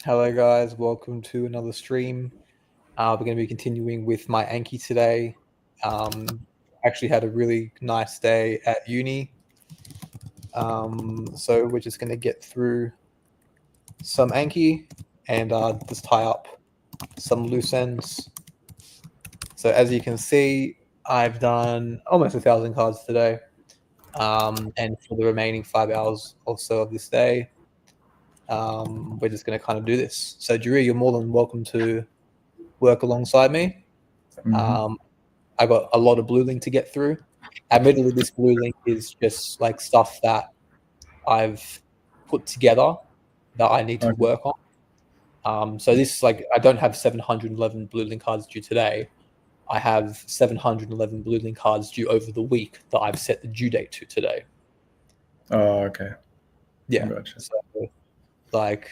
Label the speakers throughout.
Speaker 1: Hello, guys. Welcome to another stream. We're going to be continuing with my Anki today. Actually had a really nice day at uni. So we're just going to get through some Anki and just tie up some loose ends. So as you can see, I've done almost 1,000 cards today. And for the remaining 5 hours or so of this day, we're just going to kind of do this. So Drew, you're more than welcome to work alongside me. I got a lot of blue link to get through. Admittedly, this blue link is just like stuff that I've put together that I need to work on. So this like I don't have 711 blue link cards due today. I have 711 blue link cards due over the week that I've set the due date to today.
Speaker 2: Oh, okay.
Speaker 1: Yeah.
Speaker 2: Gotcha.
Speaker 1: So, like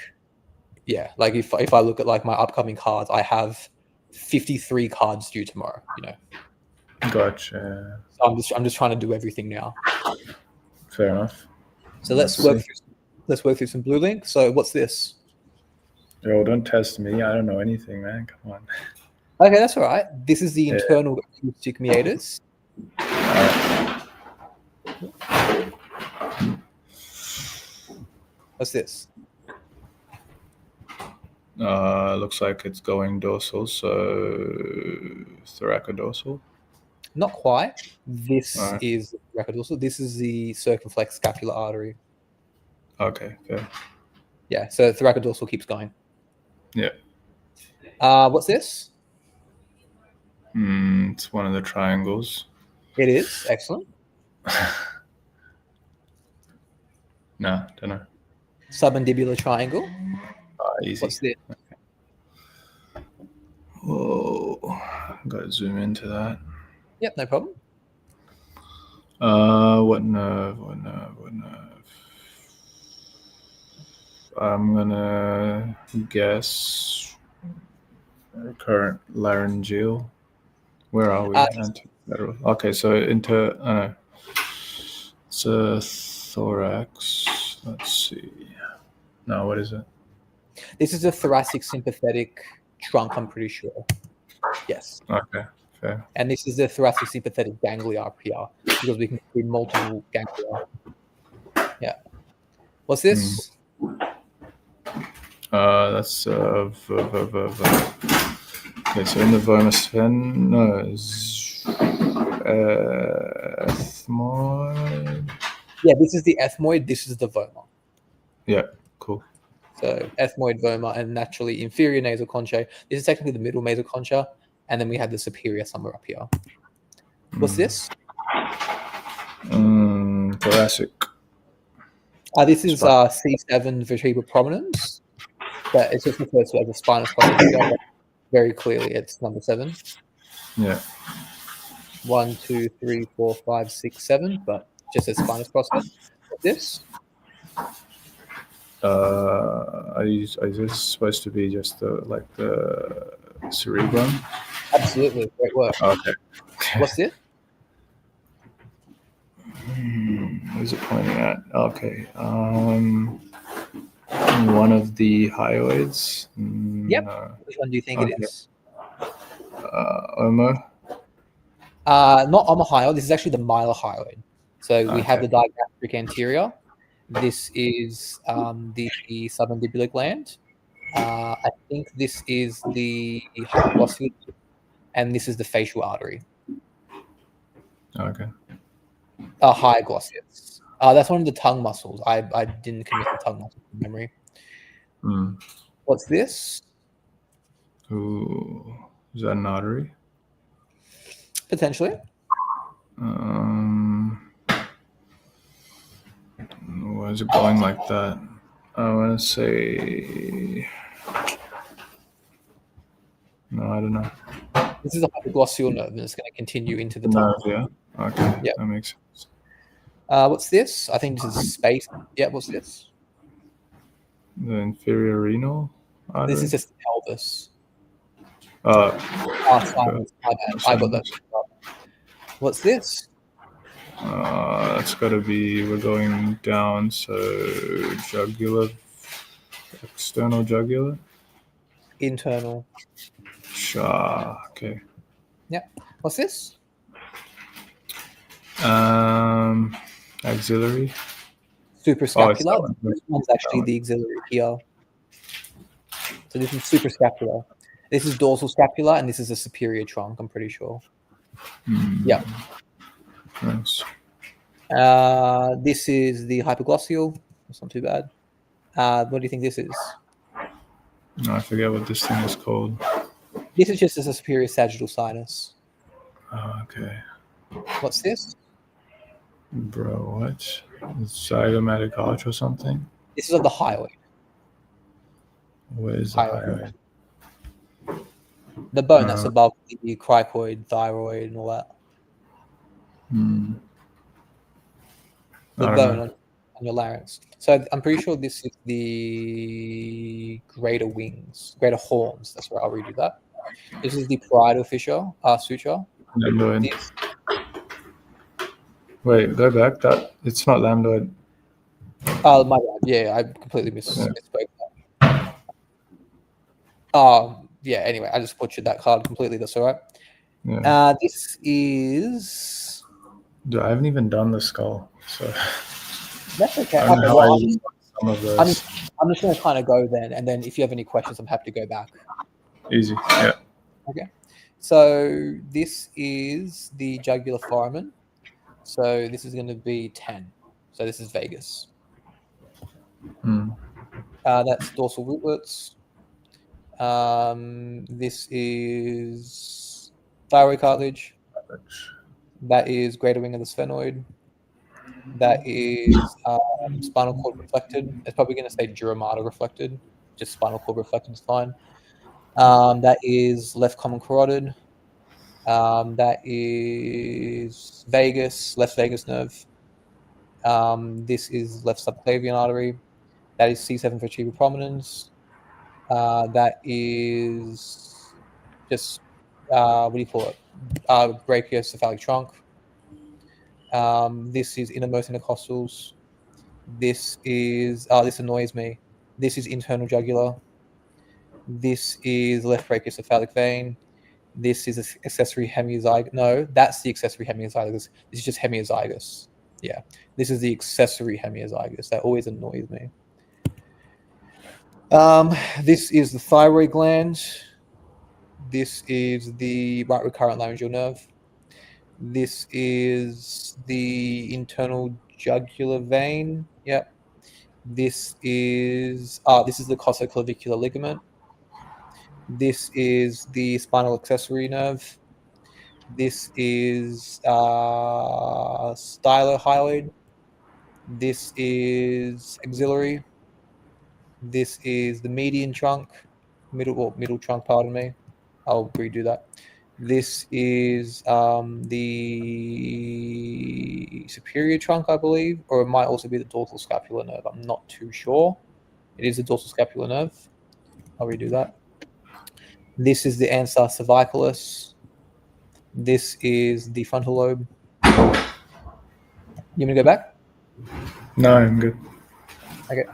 Speaker 1: if I look at like my upcoming cards, I have 53 cards due tomorrow.
Speaker 2: Gotcha.
Speaker 1: So I'm just trying to do everything now.
Speaker 2: Fair enough.
Speaker 1: So let's work through some blue link. So what's this?
Speaker 2: Yo, don't test me. I don't know anything, man. Come on.
Speaker 1: Okay, that's all right. This is the internal acoustic meaters. What's this?
Speaker 2: Looks like it's going dorsal, so thoracodorsal.
Speaker 1: Not quite. This is thoracodorsal. This is the circumflex scapular artery.
Speaker 2: Okay, fair.
Speaker 1: Yeah, so thoracodorsal keeps going.
Speaker 2: Yeah.
Speaker 1: What's this?
Speaker 2: It's one of the triangles.
Speaker 1: It is. Excellent.
Speaker 2: No, don't know.
Speaker 1: Submandibular triangle.
Speaker 2: Easy.
Speaker 1: What's this?
Speaker 2: Whoa. Gotta zoom into that.
Speaker 1: Yep, no problem.
Speaker 2: What nerve? I'm gonna guess recurrent laryngeal. Where are we? Okay, so it's a thorax. Let's see. No, what is it?
Speaker 1: This is a thoracic sympathetic trunk, I'm pretty sure. Yes.
Speaker 2: Okay, fair.
Speaker 1: And this is the thoracic sympathetic ganglia up here because we can see multiple ganglia. Yeah. What's this?
Speaker 2: That's okay, so in the vomosphen, ethmoid.
Speaker 1: Yeah, this is the ethmoid, this is the voma.
Speaker 2: Yeah, cool.
Speaker 1: So ethmoid, voma, and naturally inferior nasal concha. This is technically the middle nasal concha, and then we have the superior somewhere up here. What's this?
Speaker 2: Thoracic.
Speaker 1: This is C7 vertebral prominence, but it's just referred to as a spinous process. Very clearly, it's number 7.
Speaker 2: Yeah.
Speaker 1: 1, 2, 3, 4, 5, 6, 7, but just a spinous process. What's this?
Speaker 2: Is this supposed to be just the cerebrum?
Speaker 1: Absolutely, great work.
Speaker 2: Okay.
Speaker 1: What's this?
Speaker 2: What is it pointing at? Okay. One of the hyoids.
Speaker 1: Yep. Which one do you think it is?
Speaker 2: Omo?
Speaker 1: Not omohyoid. This is actually the mylohyoid. So we have the digastric anterior. This is the submandibular gland. I think this is the hypoglossal, and this is the facial artery.
Speaker 2: Okay.
Speaker 1: Hypoglossal. That's one of the tongue muscles. I didn't commit the tongue muscle from memory. What's this?
Speaker 2: Ooh, is that an artery?
Speaker 1: Potentially.
Speaker 2: Why is it going like that? I want to say... No, I don't know.
Speaker 1: This is a hypoglossal nerve, and it's going to continue into the
Speaker 2: tongue.
Speaker 1: Nerve,
Speaker 2: yeah? Okay, yeah. That makes sense.
Speaker 1: What's this? I think this is space. Yeah, what's this?
Speaker 2: The inferior renal artery?
Speaker 1: This is just the pelvis.
Speaker 2: I
Speaker 1: got that. What's this?
Speaker 2: That's got to be, we're going down, so jugular External jugular.
Speaker 1: Internal.
Speaker 2: Okay.
Speaker 1: Yeah. What's this?
Speaker 2: Axillary.
Speaker 1: Suprascapular. This one's actually the axillary here. So this is suprascapular. This is dorsal scapula, and this is a superior trunk, I'm pretty sure. Yeah.
Speaker 2: Nice.
Speaker 1: This is the hypoglossal. That's not too bad. What do you think this is?
Speaker 2: No, I forget what this thing is called.
Speaker 1: This is just as a superior sagittal sinus.
Speaker 2: Okay.
Speaker 1: What's this?
Speaker 2: Bro, what? Zygomatic arch or something?
Speaker 1: This is of the hyoid.
Speaker 2: Where is the hyoid?
Speaker 1: The bone that's above the cricoid, thyroid, and all that. The bone on your larynx. So I'm pretty sure this is the greater wings, greater horns. That's where I'll redo that. This is the parietal fissure, suture.
Speaker 2: Lambdoid. Wait, go back. That it's not lambdoid.
Speaker 1: Oh, my bad. Yeah, I completely misspoke. Yeah. Anyway, I just butchered that card completely. That's all right.
Speaker 2: Yeah.
Speaker 1: This is.
Speaker 2: Dude, I haven't even done the skull, so.
Speaker 1: That's okay.
Speaker 2: I don't know how some of those.
Speaker 1: I'm just going to kind of go then, and then if you have any questions, I'm happy to go back.
Speaker 2: Easy. Yeah.
Speaker 1: Okay. So this is the jugular foramen. So this is going to be 10. So this is vagus. That's dorsal rootlets. This is thyroid cartilage. That is greater wing of the sphenoid. That is spinal cord reflected. It's probably going to say dura mater reflected. Just spinal cord reflected is fine. That is left common carotid. That is vagus, left vagus nerve. This is left subclavian artery. That is C7 vertebral prominence. That is just, what do you call it? Brachiocephalic trunk. This is innermost intercostals. This is, this annoys me. This is internal jugular. This is left brachiocephalic vein. This is accessory hemiazygous. No, that's the accessory hemiazygous. This is just hemiazygous. Yeah, this is the accessory hemiazygous. That always annoys me. This is the thyroid gland. This is the right recurrent laryngeal nerve. This is the internal jugular vein. Yep. This is the cossoclavicular ligament. This is the spinal accessory nerve. This is stylohyoid. This is axillary. This is the median trunk, middle trunk. Pardon me. I'll redo that. This is the superior trunk, I believe, or it might also be the dorsal scapular nerve. I'm not too sure. It is the dorsal scapular nerve. I'll redo that. This is the ansa cervicalis. This is the frontal lobe. You want me to go back?
Speaker 2: No, I'm good.
Speaker 1: Okay.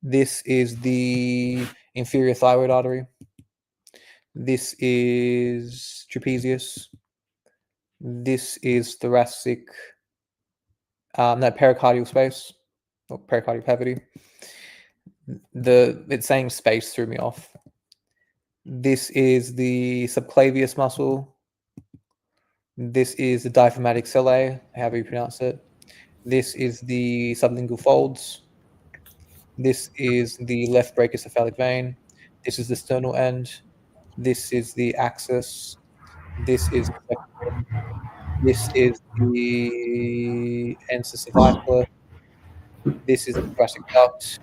Speaker 1: This is the inferior thyroid artery. This is trapezius. This is thoracic, pericardial space, or pericardial cavity. It's saying space threw me off. This is the subclavius muscle. This is the diaphragmatic cellae, however you pronounce it. This is the sublingual folds. This is the left brachiocephalic vein. This is the sternal end. This is the axis. This is the second. This is the ansa cervicalis. This is the thoracic duct.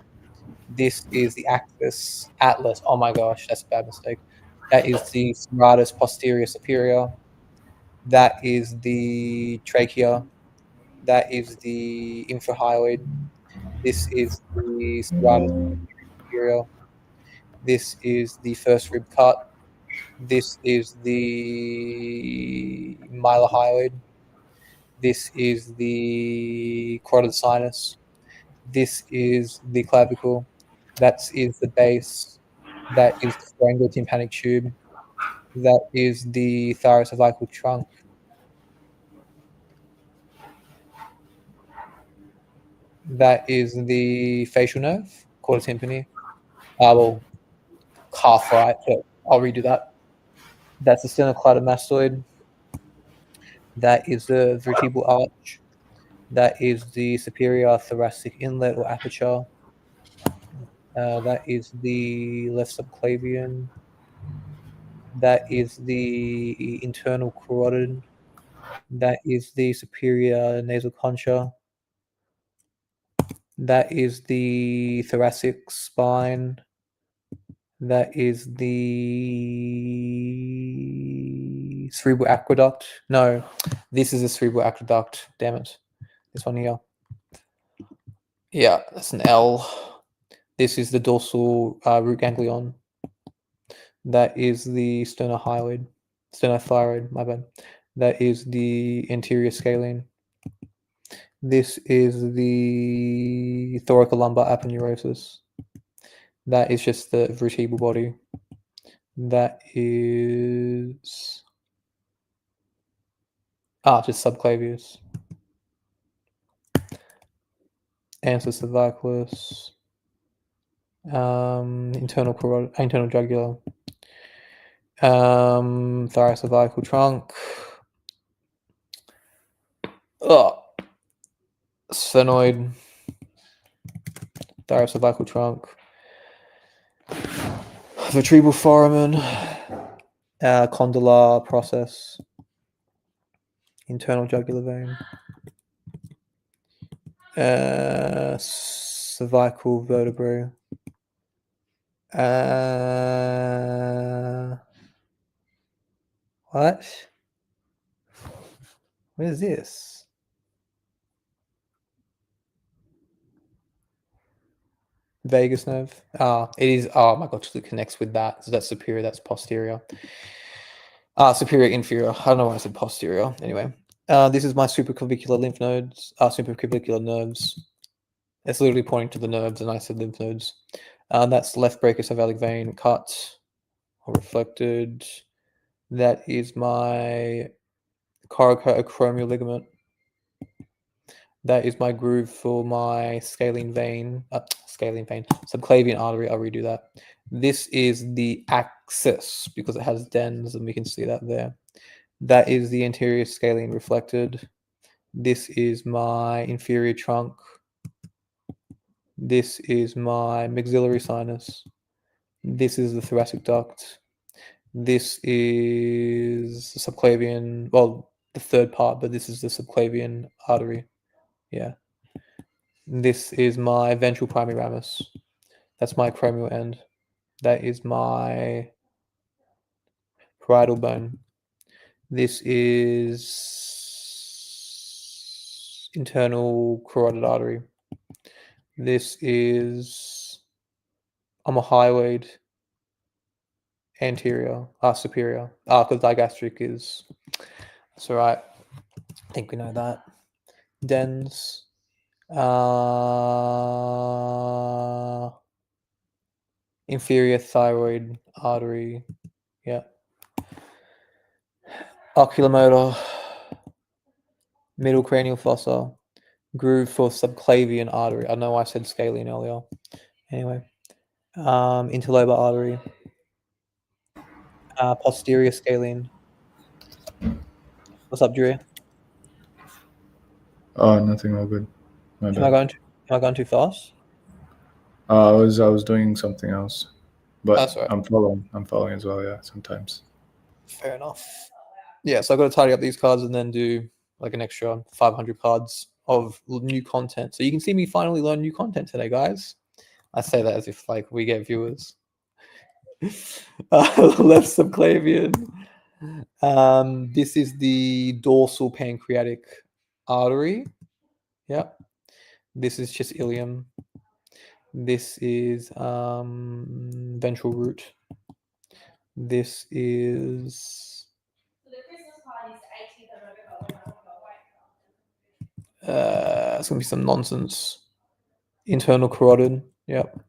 Speaker 1: This is the axis atlas. Oh my gosh, that's a bad mistake. That is the serratus posterior superior. That is the trachea. That is the infrahyoid. This is the serratus superior. This is the first rib cut. This is the mylohyoid. This is the carotid sinus. This is the clavicle. That is the base. That is the pharyngotympanic tube. That is the thoracocervical trunk. That is the facial nerve, quarter tympani. Well, calf, right? So I'll redo that. That's the sternocleidomastoid. That is the vertebral arch. That is the superior thoracic inlet or aperture. That is the left subclavian. That is the internal carotid. That is the superior nasal concha. That is the thoracic spine. That is the cerebral aqueduct. No, this is the cerebral aqueduct. Damn it. This one here. Yeah, that's an L. This is the dorsal root ganglion. That is the sternothyroid, my bad. That is the anterior scalene. This is the thoracolumbar aponeurosis. That is just the vertebral body. That is just subclavius. Ansus cervicalis. Internal jugular. Thoracocervical trunk. Sphenoid. Thoracocervical trunk. Vertebral foramen. Condylar process. Internal jugular vein. Cervical vertebrae. What? What is this? Vagus nerve. It is. Oh my god, it connects with that. So that's superior. That's posterior. Superior, inferior. I don't know why I said posterior. Anyway, this is my supraclavicular lymph nodes. Supraclavicular nerves. It's literally pointing to the nerves, and I said lymph nodes. That's left brachiocephalic vein cut or reflected. That is my coracoacromial ligament. That is my groove for my scalene vein, subclavian artery. I'll redo that. This is the axis because it has dens, and we can see that there. That is the anterior scalene reflected. This is my inferior trunk. This is my maxillary sinus. This is the thoracic duct. This is the subclavian, well, the third part, but this is the subclavian artery. Yeah. This is my ventral primary ramus. That's my acromial end. That is my parietal bone. This is internal carotid artery. This is omohyoid anterior, superior. Because digastric is, that's all right. I think we know that. Dens. Inferior thyroid artery. Yeah. Oculomotor. Middle cranial fossa. Groove for subclavian artery. I know I said scalene earlier. Anyway. Interlobar artery. Posterior scalene. What's up, Drew?
Speaker 2: Nothing. All good. My
Speaker 1: Am
Speaker 2: bad.
Speaker 1: I going too fast?
Speaker 2: I was doing something else, but
Speaker 1: That's all right.
Speaker 2: I'm following as well. Yeah, sometimes.
Speaker 1: Fair enough. Yeah, so I've got to tidy up these cards and then do like an extra 500 cards of new content. So you can see me finally learn new content today, guys. I say that as if like we get viewers. Left subclavian. This is the dorsal pancreatic artery. Yeah. This is just ilium. This is ventral root. This is it's gonna be some nonsense. Internal carotid. Yep.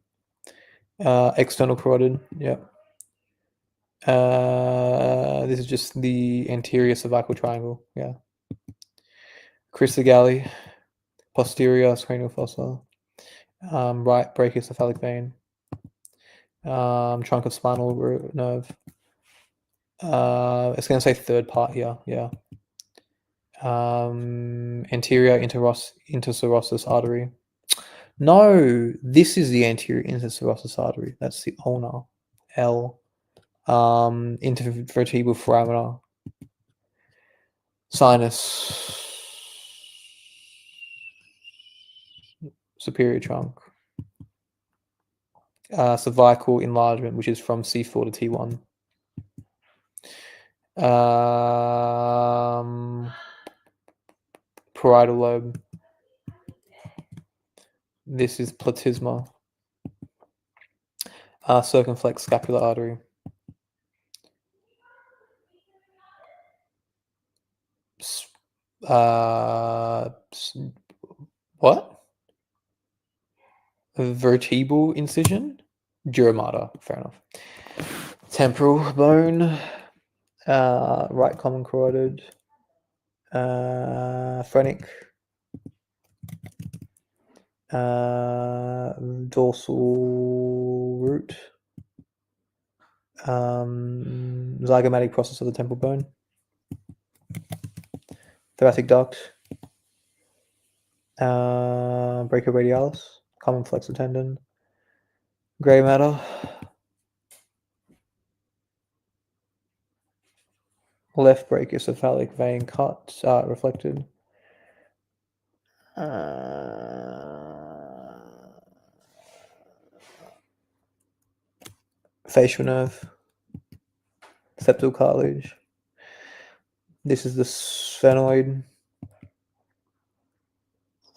Speaker 1: External carotid. Yep. This is just the anterior cervical triangle. Yeah. Crista galli, posterior cranial fossa, right brachiocephalic vein, trunk of spinal nerve. It's going to say third part here. Yeah. Anterior interserosus artery. No, this is the anterior interserosus artery. That's the ulnar. L. Intervertebral foramina. Sinus. Superior trunk. Cervical enlargement, which is from C4 to T1. Parietal lobe. This is platysma. Circumflex scapular artery. What? Vertebral incision? Dura mater. Fair enough. Temporal bone. Right common carotid. Phrenic. Dorsal root. Zygomatic process of the temporal bone. Thoracic duct. Brachioradialis. Common flexor tendon. Gray matter. Left brachiocephalic vein cut, reflected. Facial nerve. Septal cartilage. This is the sphenoid.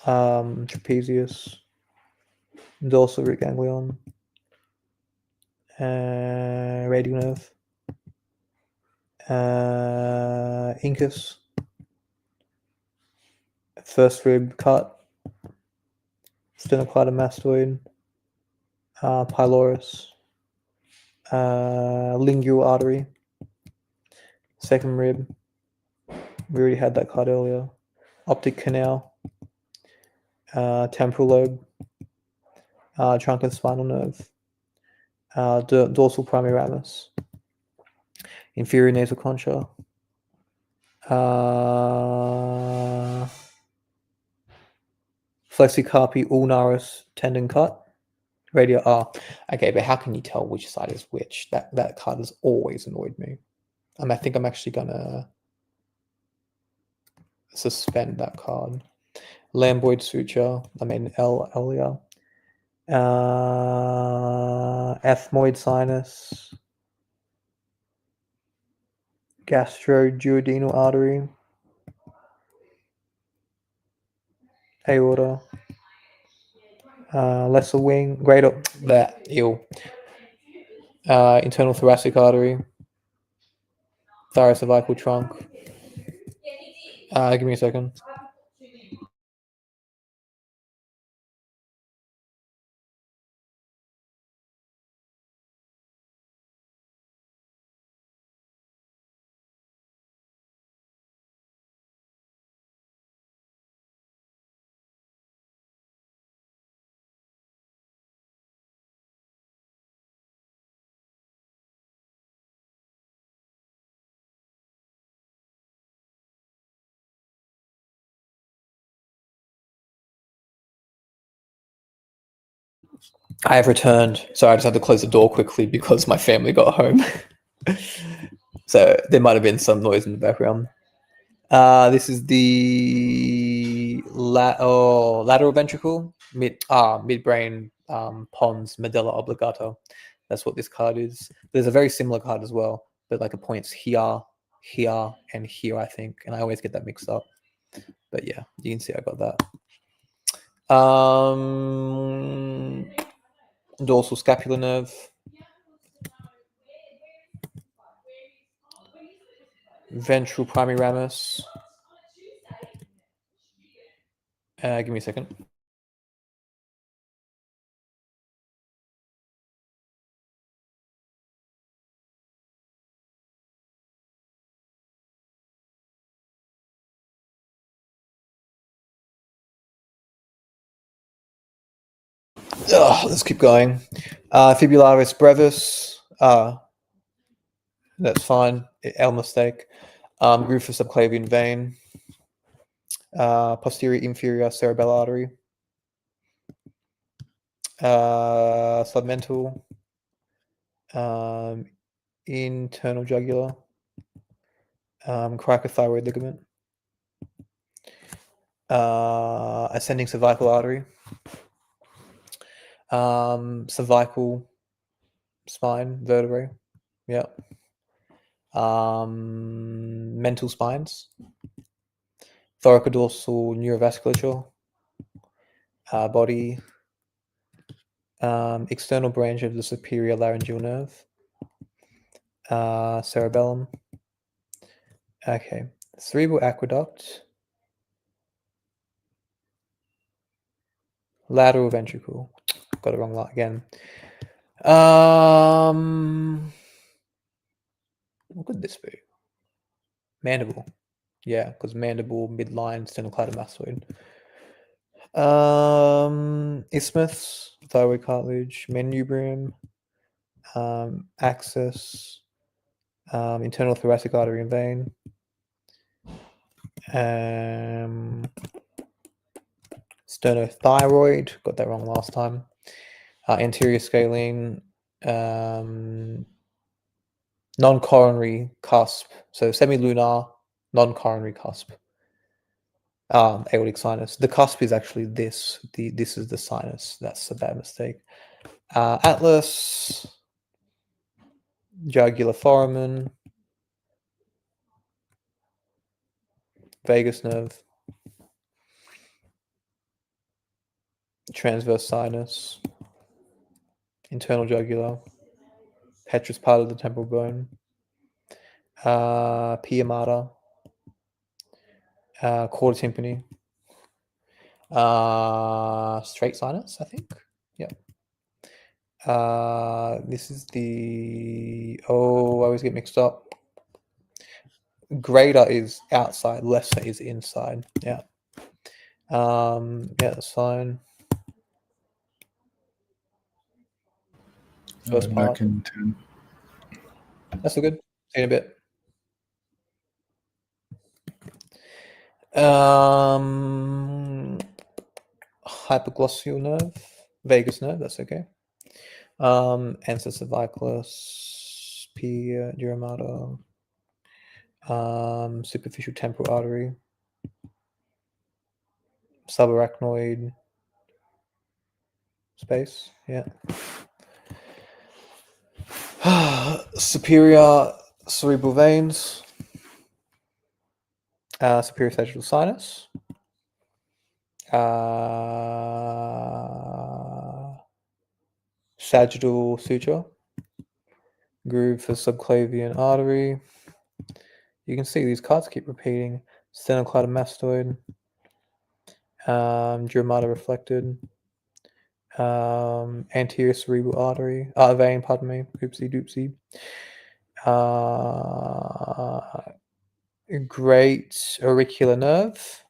Speaker 1: Trapezius. Dorsal root ganglion. Radial nerve. Incus. First rib cut. Sternocleidomastoid. Pylorus. Lingual artery. Second rib. We already had that cut earlier. Optic canal. Temporal lobe. Trunk and spinal nerve. Dorsal primary ramus. Inferior nasal concha. Flexicarpi ulnaris tendon cut. Radial. Okay, but how can you tell which side is which? That cut has always annoyed me. I think I'm actually gonna suspend that card. Lamboid suture. I mean L earlier. Ethmoid sinus. Gastroduodenal artery. Aorta. Lesser wing. Greater. That. Ew. Internal thoracic artery. Thoracocervical trunk. Give me a second. I have returned. Sorry, I just had to close the door quickly because my family got home. So there might have been some noise in the background. This is the lateral ventricle, midbrain pons medulla oblongata. That's what this card is. There's a very similar card as well, but like it points here, here, and here, I think, and I always get that mixed up. But yeah, you can see I got that. Dorsal scapular nerve. Ventral primary ramus. Give me a second. Let's keep going. Fibularis brevis. That's fine. L mistake. Groove of subclavian vein. Posterior inferior cerebellar artery. Submental. Internal jugular. Cricothyroid ligament. Ascending cervical artery. Cervical spine vertebrae. Yeah. Mental spines. Thoracodorsal neurovasculature. Body. External branch of the superior laryngeal nerve. Cerebellum. Okay. Cerebral aqueduct. Lateral ventricle. Got it wrong lot again. What could this be? Mandible. Yeah, because mandible, midline, sternocleidomastoid. Isthmus, thyroid cartilage, manubrium, axis, internal thoracic artery and vein. Sternothyroid, got that wrong last time. Anterior scalene, non-coronary cusp, so semilunar, non-coronary cusp. Aortic sinus. The cusp is actually this. This is the sinus. That's a bad mistake. Atlas, jugular foramen, vagus nerve, transverse sinus, internal jugular, petrous part of the temporal bone, pia mater, quarter tympani, straight sinus, I think. Yeah. This is the, I always get mixed up. Greater is outside, lesser is inside. Yeah. Yeah, that's fine. First part.
Speaker 2: Back in 10.
Speaker 1: That's all good. See you in a bit. Hypoglossal nerve, vagus nerve, that's okay. Ansa cervicalis, pia dura mater, superficial temporal artery, subarachnoid space, yeah. Superior cerebral veins, superior sagittal sinus, sagittal suture, groove for subclavian artery. You can see these cards keep repeating. Sternocleidomastoid, dura mater reflected, anterior cerebral artery, vein, pardon me, oopsie doopsie. Great auricular nerve,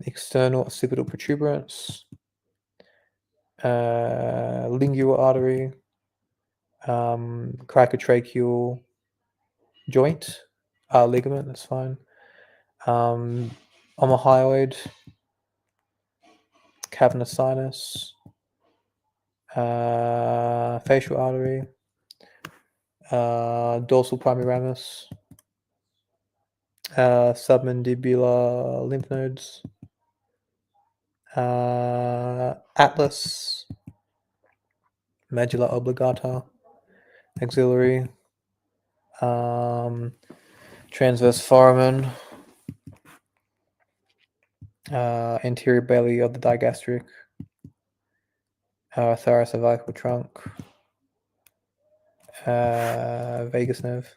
Speaker 1: external occipital protuberance, lingual artery, cricotracheal joint, ligament, that's fine. Omohyoid, cavernous sinus, facial artery, dorsal primary ramus, submandibular lymph nodes, atlas, medulla oblongata, axillary, transverse foramen, anterior belly of the digastric, thoracocervical trunk, vagus nerve,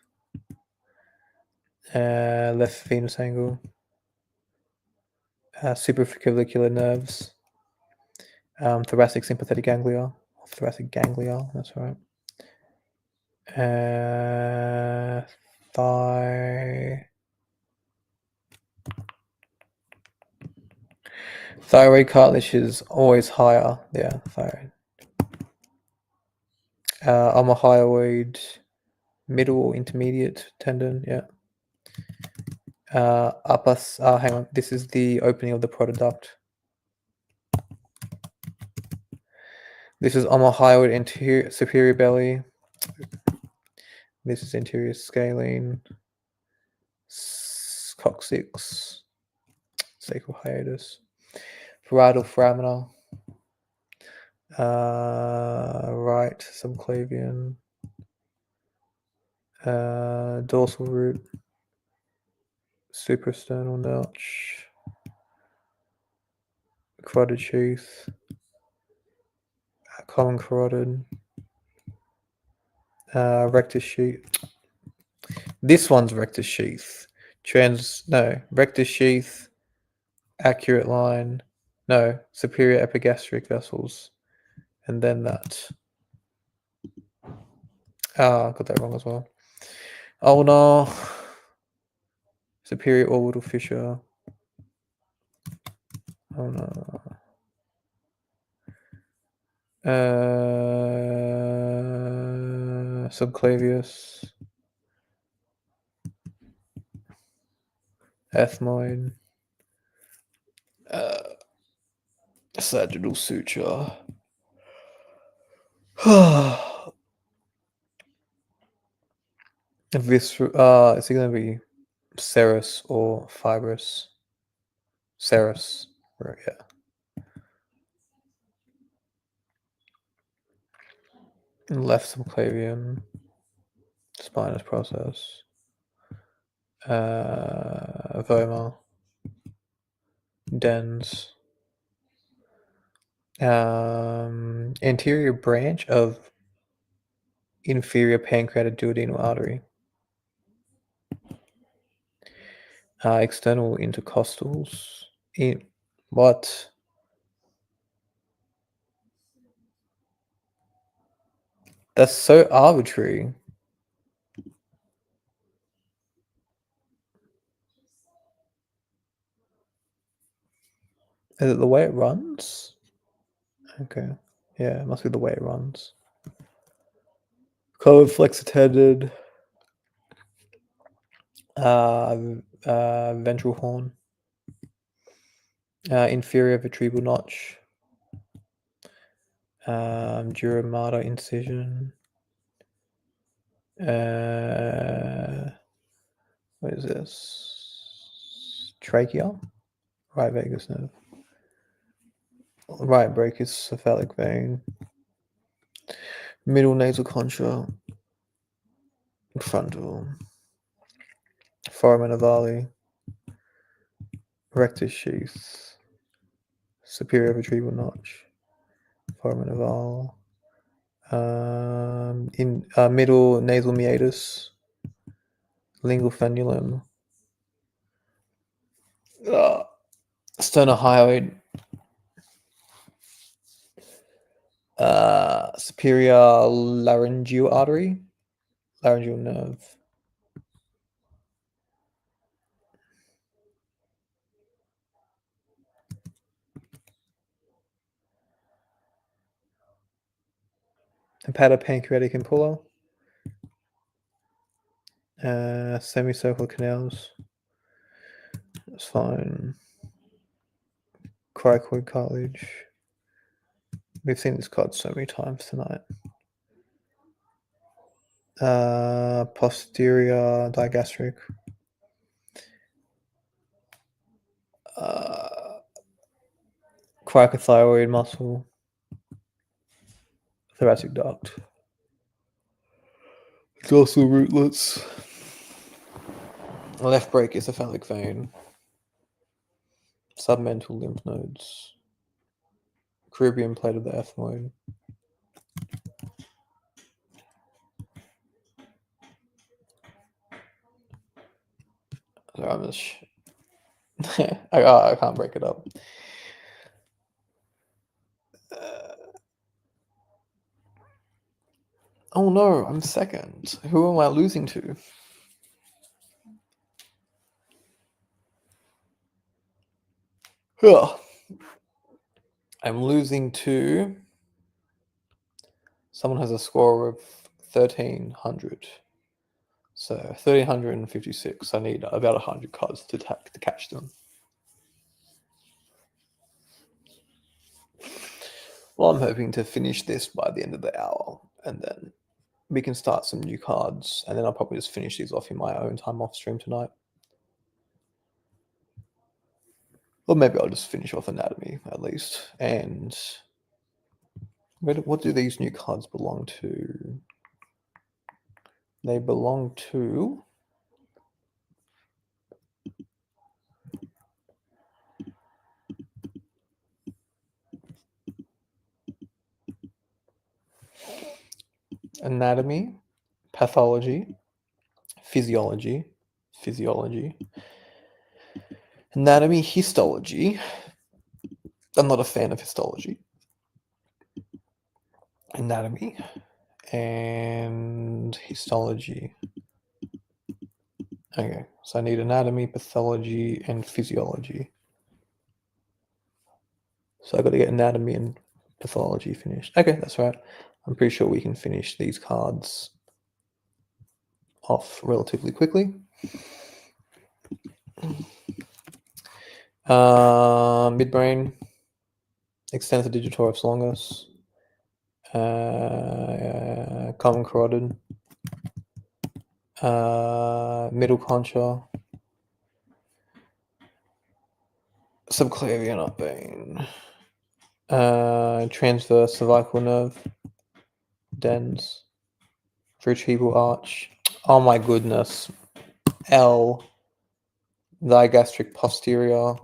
Speaker 1: left venous angle, supraclavicular nerves, thoracic sympathetic ganglia, thoracic ganglia, that's right. Thigh, Thyroid cartilage is always higher. Yeah, thyroid. I'm a hyoid middle or intermediate tendon. Yeah. Hang on. This is the opening of the protoduct. This is omohyoid anterior superior belly. This is anterior scalene. Coccyx. Sacral hiatus. Parietal foramina. Right subclavian. Dorsal root. Suprasternal notch. Carotid sheath. Common carotid. Rectus sheath. This one's rectus sheath. Rectus sheath. Accurate line. No, superior epigastric vessels. And then that. I got that wrong as well. Ulnar. Superior orbital fissure. Ulnar. Subclavius. Ethmoid. Sagittal suture. Visceral. Is it going to be serous or fibrous? Serous. Right, yeah. Left subclavian. Spinous process. Vomer. Dens. Anterior branch of inferior pancreatic duodenal artery. External intercostals. What? That's so arbitrary. Is it the way it runs? Okay. Yeah, it must be the way it runs. Covered flexor tendon. Ventral horn. Inferior vertebral notch. Dura mater incision. What is this? Trachea. Right vagus nerve. Right brachiocephalic vein. Middle nasal concha. Frontal. Foramen ovale. Rectus sheath. Superior vertebral notch. Foramen ovale. Middle nasal meatus. Lingual frenulum. Sternohyoid. Superior laryngeal artery. Laryngeal nerve. Hepatopancreatic ampulla. Semicircular canals. That's fine. Cricoid cartilage. We've seen this card so many times tonight. Posterior digastric. Cricothyroid muscle. Thoracic duct. Dorsal rootlets. Left brachiocephalic vein. Submental lymph nodes. Caribbean plate of the ethmoid. I'm just I can't break it up. Oh no, I'm second. Who am I losing to? Ugh. I'm losing to someone has a score of 1,300. So 1,356. I need about 100 cards to catch them. Well, I'm hoping to finish this by the end of the hour, and then we can start some new cards, and then I'll probably just finish these off in my own time off stream tonight. Or maybe I'll just finish off Anatomy at least. And what do these new cards belong to? They belong to Anatomy, Pathology, Physiology, Anatomy, Histology. I'm not a fan of histology. Anatomy and histology. Okay, so I need anatomy, pathology, and physiology. So I got to get anatomy and pathology finished. Okay, that's right. I'm pretty sure we can finish these cards off relatively quickly. Midbrain, extensor digitoris longus, common carotid, middle concha, subclavian up vein, transverse cervical nerve, dens, vertebral arch. Oh my goodness. L, digastric posterior,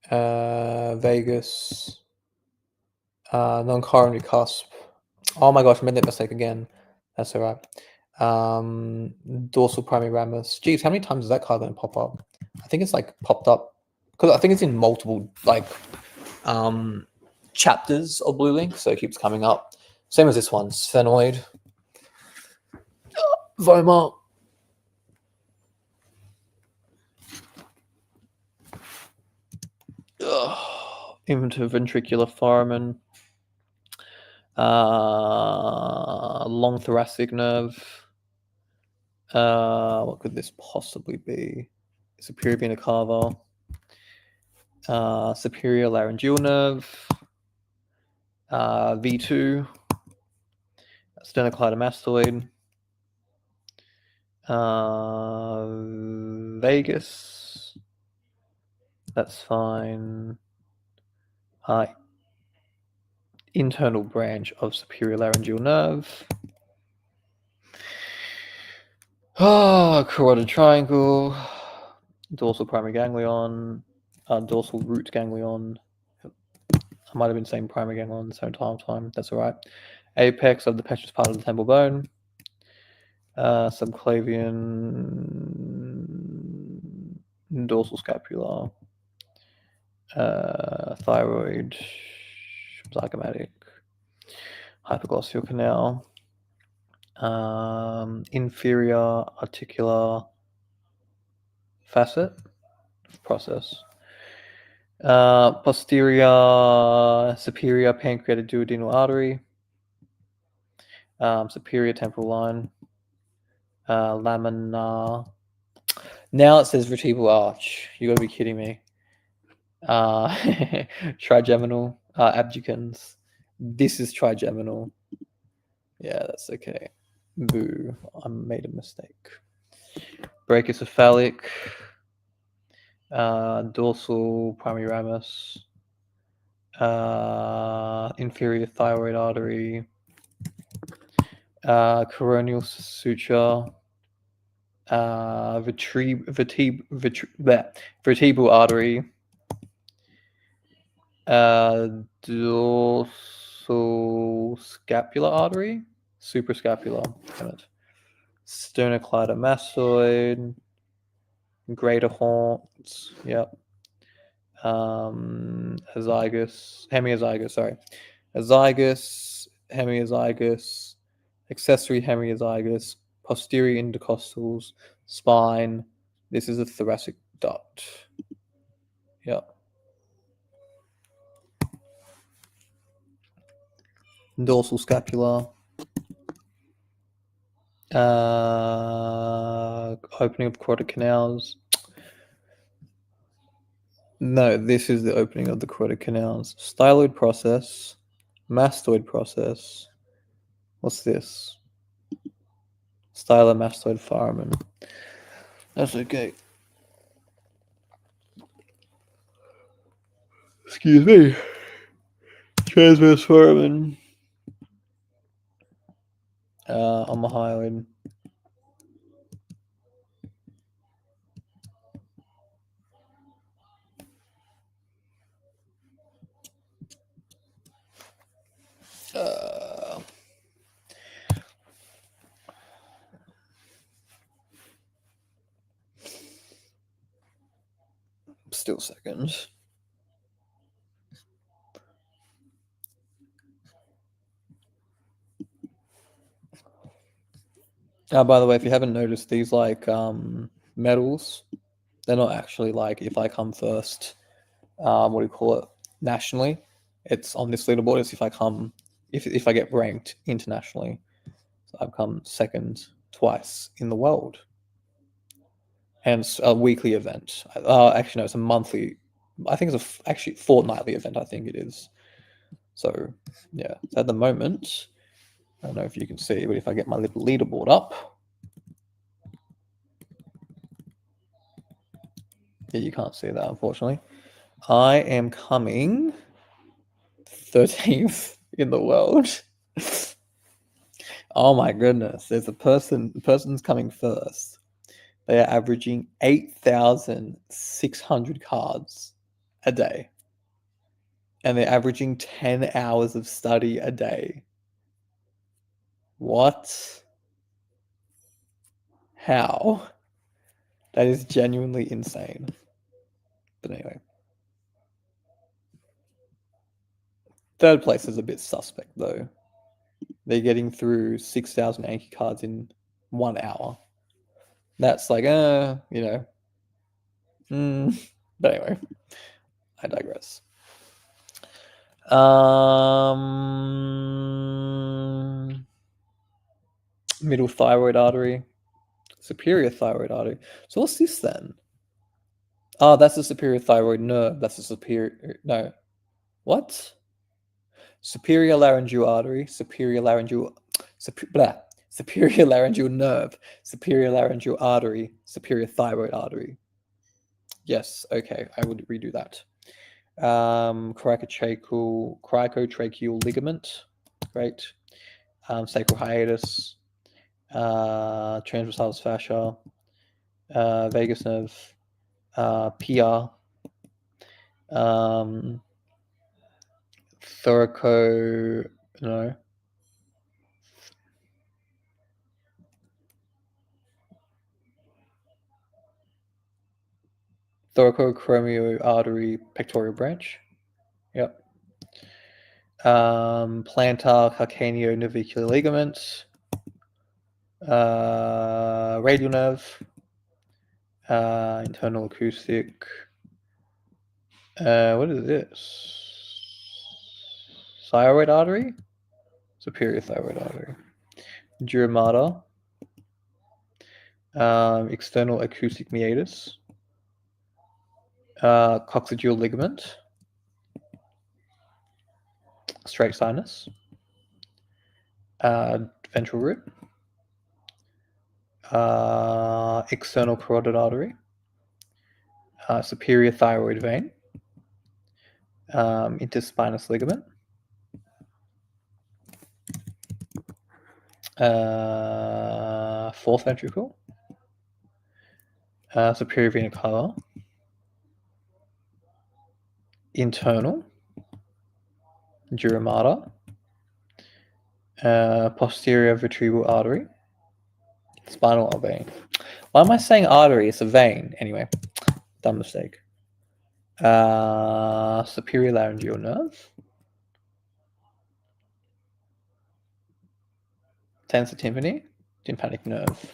Speaker 1: vagus, non-coronary cusp. Oh my gosh, I made that mistake again. That's all right. Dorsal primary ramus. Geez, how many times is that card going to pop up? I think it's like popped up because I think it's in multiple like chapters of Blue Link, so it keeps coming up. Same as this one, sphenoid, Vomar. Interventricular foramen, long thoracic nerve. What could this possibly be? Superior vena cava, superior laryngeal nerve, V2, sternocleidomastoid, vagus. That's fine. Internal branch of superior laryngeal nerve. Carotid triangle, dorsal primary ganglion, dorsal root ganglion. I might have been saying primary ganglion at the same time. That's all right. Apex of the petrous part of the temple bone. Subclavian, dorsal scapula, thyroid, zygomatic, hypoglossal canal, inferior articular facet process, posterior superior pancreatic duodenal artery, superior temporal line, laminar. Now it says vertebral arch. You got to be kidding me. Trigeminal, abducens. This is trigeminal. Yeah, that's okay. Boo, I made a mistake. Brachiocephalic, dorsal primary ramus, inferior thyroid artery, coronial suture, vertebral artery, dorsal scapular artery, suprascapular, damn it. Sternocleidomastoid, greater horns, yep. Azygous, hemiazygous, accessory hemiazygous, posterior intercostals, spine. This is a thoracic duct. Yep. dorsal scapula, opening of carotid canals. No, this is the opening of the carotid canals. Styloid process, mastoid process. What's this? Stylomastoid foramen. That's okay. Excuse me. Transverse foramen. On the hyoid. Still seconds. By the way, if you haven't noticed, these like medals, they're not actually like if I come first. What do you call it? Nationally, it's on this leaderboard. It's if I get ranked internationally. So I've come second twice in the world, and it's a weekly event. Actually, no, it's a monthly. I think it's actually fortnightly event. I think it is. So yeah, at the moment, I don't know if you can see, but if I get my little leaderboard up, yeah, you can't see that unfortunately. I am coming 13th in the world. Oh my goodness, there's the person's coming first. They are averaging 8,600 cards a day. And they're averaging 10 hours of study a day. What? How? That is genuinely insane. But anyway. Third place is a bit suspect though. They're getting through 6,000 Anki cards in 1 hour. That's like, But anyway, I digress. Middle thyroid artery, superior thyroid artery. So what's this then? Oh, that's the superior thyroid nerve. That's the superior. No, what? Superior laryngeal artery, superior laryngeal nerve, superior laryngeal artery, superior thyroid artery. Yes, okay, I would redo that. Cricotracheal ligament, great. Sacral hiatus, transversalis fascia, vagus nerve, PR, thoracochromial artery pectoral branch. Yep. Plantar calcaneonavicular ligament, radial nerve, internal acoustic. What is this? Thyroid artery, superior thyroid artery, dura mater, external acoustic meatus, coccygeal ligament, straight sinus, ventral root, external carotid artery, superior thyroid vein, interspinous ligament, fourth ventricle, superior vena cava, internal, dura mater, posterior vertebral artery, spinal vein. Why am I saying artery? It's a vein. Anyway, dumb mistake. Superior laryngeal nerve, tensor tympani, tympanic nerve,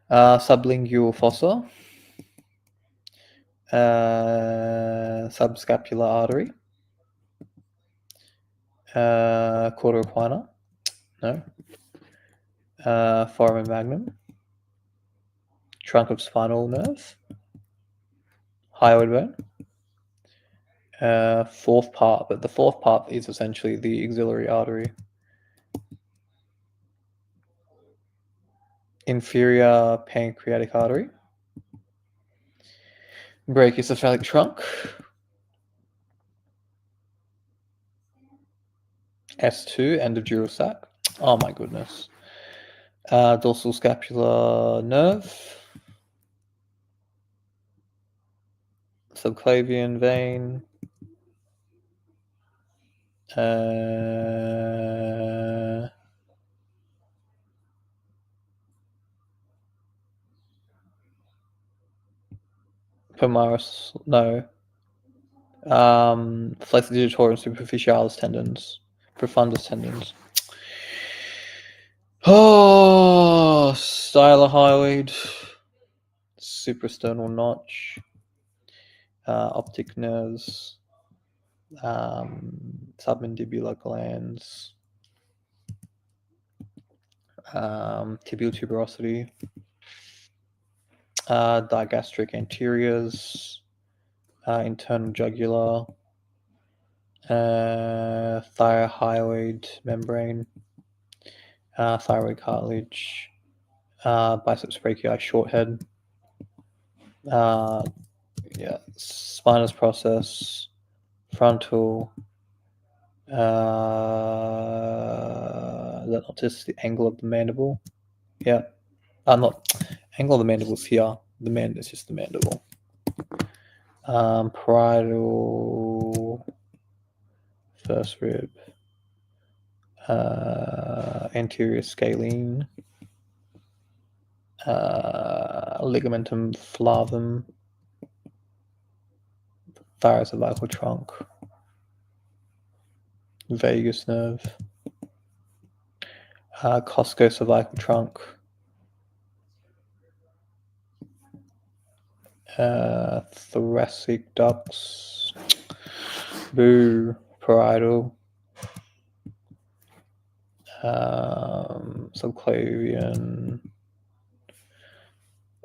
Speaker 1: sublingual fossa, subscapular artery, Cauda equina, no. Foramen magnum, trunk of spinal nerve, hyoid bone. Fourth part, but the fourth part is essentially the axillary artery. Inferior pancreatic artery. Brachiocephalic trunk. S2, end of dural sac. Oh my goodness. Dorsal scapular nerve. Subclavian vein. Pomaris, no. Flexor digitorum superficialis tendons. Profundus tendons. Oh, stylohyoid. Suprasternal notch. Optic nerves. Submandibular glands. Tibial tuberosity. Digastric anteriors. Internal jugular. Thyrohyoid membrane. Thyroid cartilage. Biceps brachii, short head. Yeah, spinous process. Frontal. Is that not just the angle of the mandible? Yeah. Not angle of the mandible is here. It's just the mandible. Parietal, first rib, anterior scalene, ligamentum flavum, thyrocervical trunk, vagus nerve, coscocervical trunk, thoracic ducts, boo, parietal, subclavian,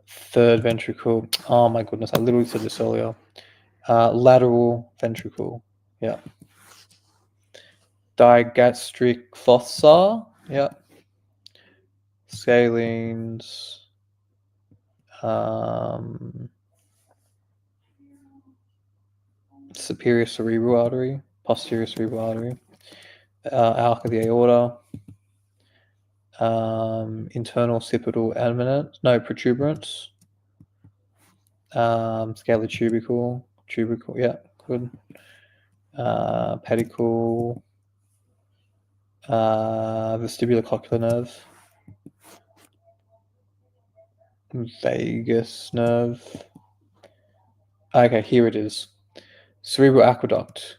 Speaker 1: third ventricle. Oh my goodness, I literally said this earlier. Lateral ventricle. Yeah. Digastric fossa. Yeah. Scalenes. Superior cerebral artery. Posterior cerebral artery. Arc of the aorta. Internal occipital eminence. No, protuberance. Scalar tubercle. Yeah, good. Pedicle. Vestibular cochlear nerve. Vagus nerve. Okay, here it is. Cerebral aqueduct.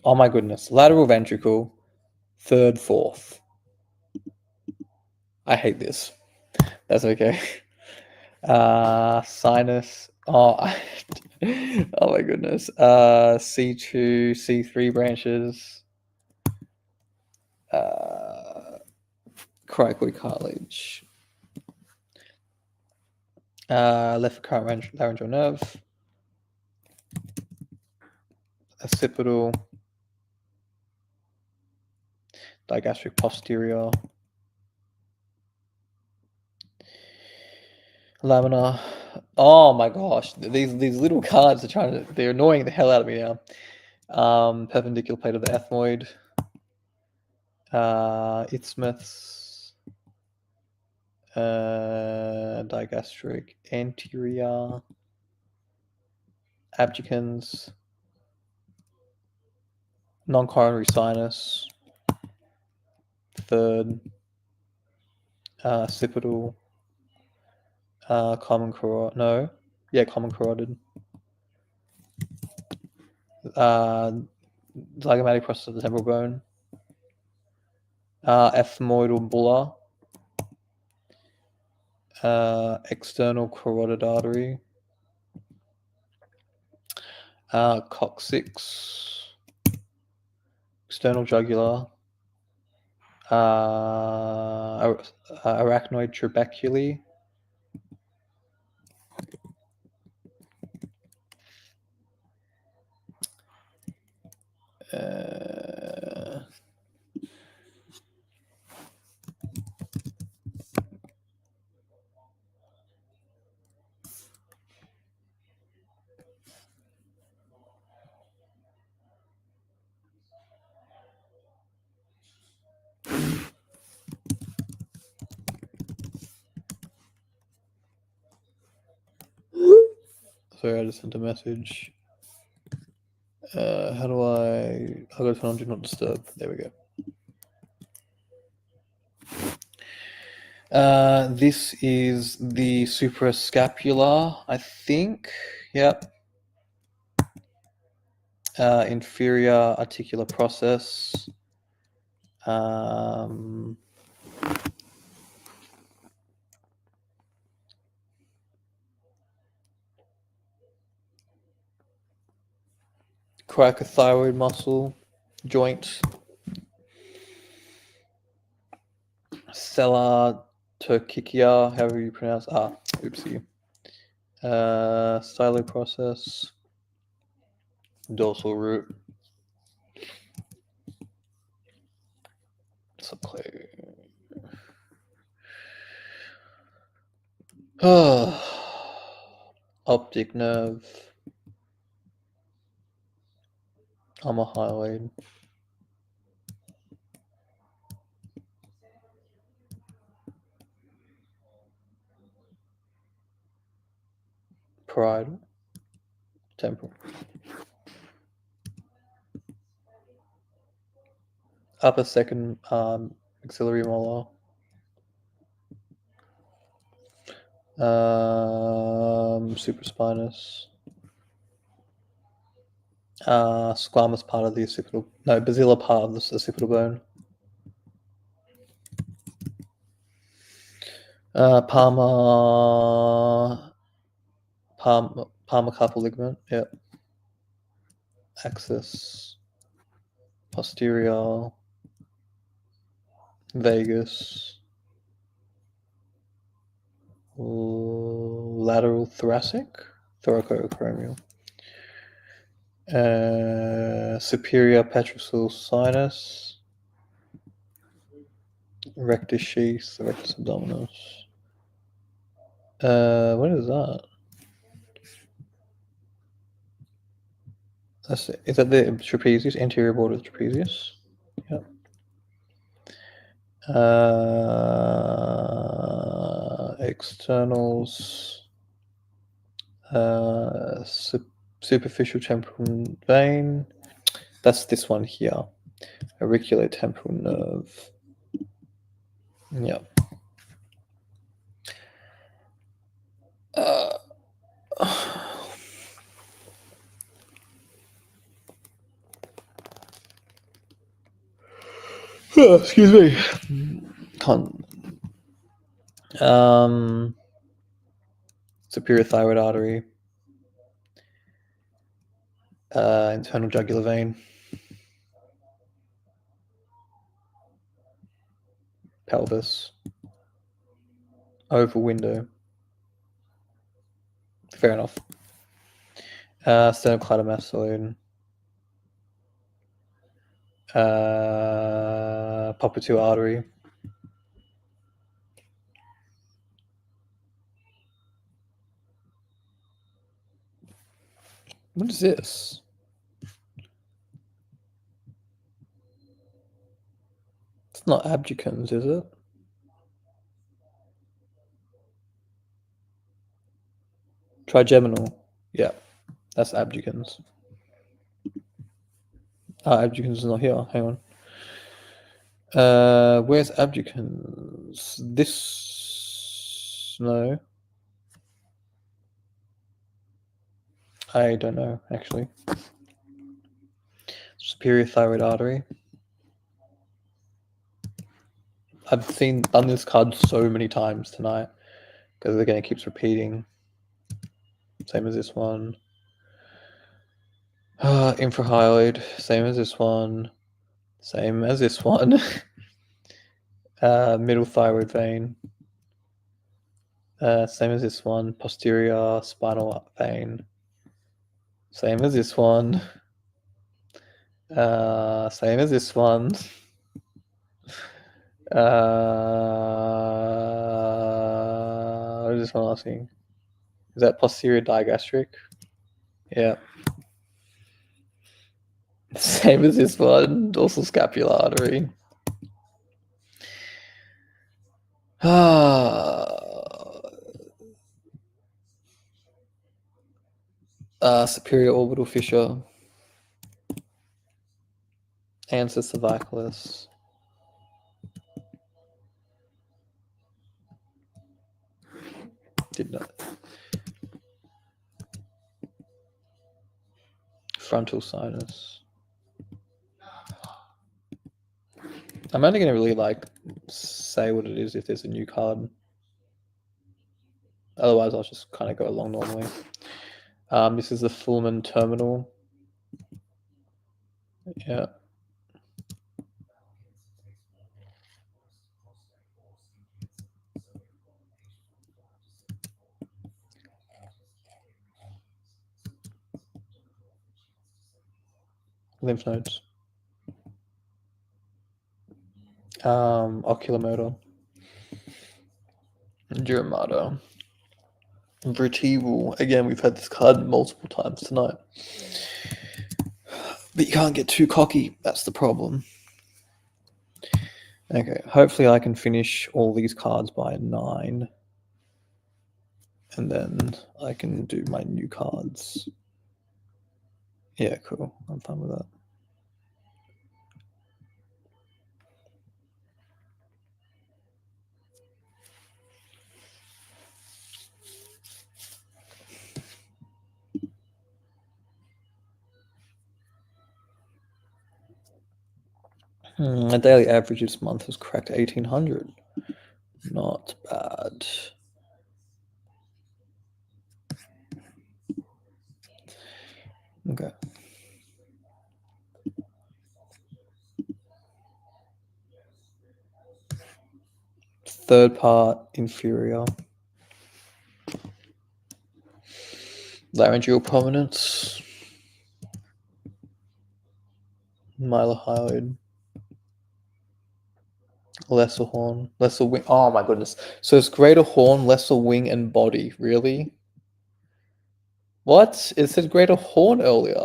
Speaker 1: Oh my goodness. Lateral ventricle. Third, fourth. I hate this. That's okay. Sinus. Oh, oh my goodness. C2, C3 branches. Cricoid cartilage. Left recurrent laryngeal nerve. Occipital. Digastric posterior. Lamina. Oh my gosh, these little cards are they're annoying the hell out of me now. Perpendicular plate of the ethmoid. Isthmus. Digastric anterior. Abducens. Non-coronary sinus. Third. Occipital. Common carotid. No. Yeah, common carotid. Zygomatic process of the temporal bone. Ethmoidal bulla. External carotid artery. Coccyx. external jugular, arachnoid trabeculae, sorry, I just sent a message. How do I'll go to do not disturb. There we go. This is the suprascapular, I think. Yep. Inferior articular process. Cricothyroid muscle joint. Sella turcicia, however you pronounce. Oopsie. Stylo process. Dorsal root. Subclavian. Optic nerve. Ulnar hyoid. Parietal. Temporal. Upper second maxillary molar. Supraspinous. Squamous part of the occipital. No, basilar part of the occipital bone. Palmar-carpal ligament. Yep. Axis. Posterior. Vagus. Lateral thoracic. Thoracoacromial. Superior petrosal sinus. Rectus sheath. Rectus abdominis. What is that? Is that the trapezius? Anterior border of the trapezius? Yep. Externals. Superficial temporal vein. That's this one here. Auriculotemporal nerve. Yep. Excuse me. Superior thyroid artery. Internal jugular vein. Pelvis. Oval window. Fair enough. Sternocleidomastoid. Popliteal artery. What is this? It's not abducens, is it? Trigeminal. Yeah, that's abducens. Abducens is not here. Hang on. Where's abducens? This. No. I don't know, actually. Superior thyroid artery. I've done this card so many times tonight because again it keeps repeating. Same as this one. Infrahyoid, same as this one. Same as this one. Middle thyroid vein. Same as this one. Posterior spinal vein. Same as this one. Same as this one. What is this one asking? Is that posterior digastric? Yeah. Same as this one. Dorsal scapular artery. Superior orbital fissure. Ansa cervicalis. Did not. Frontal sinus. I'm only going to really say what it is if there's a new card. Otherwise, I'll just kind of go along normally. This is the Fulman terminal. Yeah. Lymph nodes. Oculomotor. Duramato. Vertebral. Again, we've had this card multiple times tonight. But you can't get too cocky. That's the problem. Okay, hopefully I can finish all these cards by 9. And then I can do my new cards. Yeah, cool. I'm fine with that. A daily average this month has cracked 1800. Not bad. Okay. Third part, inferior. Laryngeal prominence. Mylohyoid. Lesser horn. Lesser wing. Oh my goodness. So it's greater horn, lesser wing, and body. Really? What? It said greater horn earlier.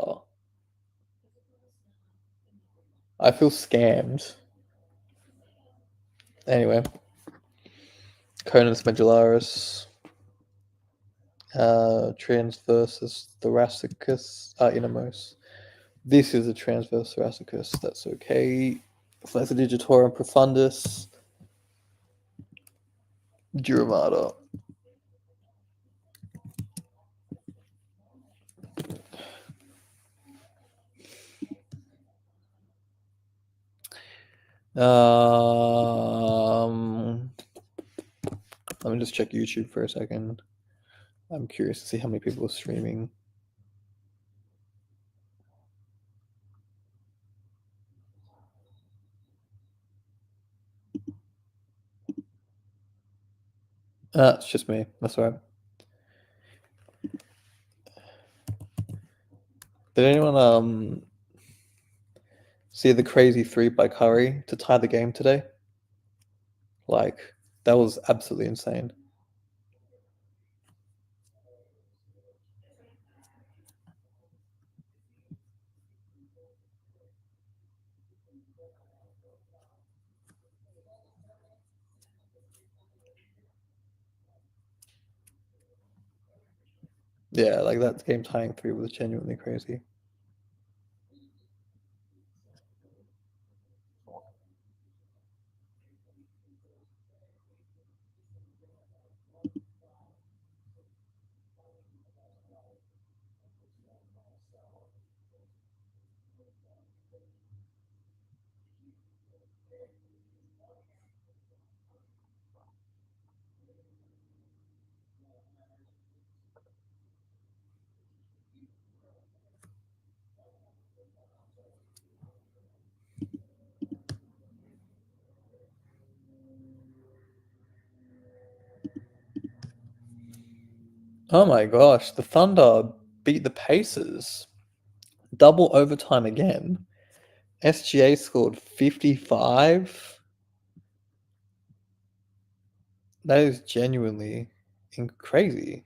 Speaker 1: I feel scammed. Anyway. Conus medullaris. Transversus thoracicus innermost. This is a transverse thoracicus. That's okay. Flexor digitorum profundus. Duramata. Let me just check YouTube for a second. I'm curious to see how many people are streaming. It's just me. That's all right. Did anyone see the crazy 3 by Curry to tie the game today? That was absolutely insane. Yeah, that game tying 3 was genuinely crazy. Oh my gosh, the Thunder beat the Pacers. Double overtime again. SGA scored 55. That is genuinely crazy.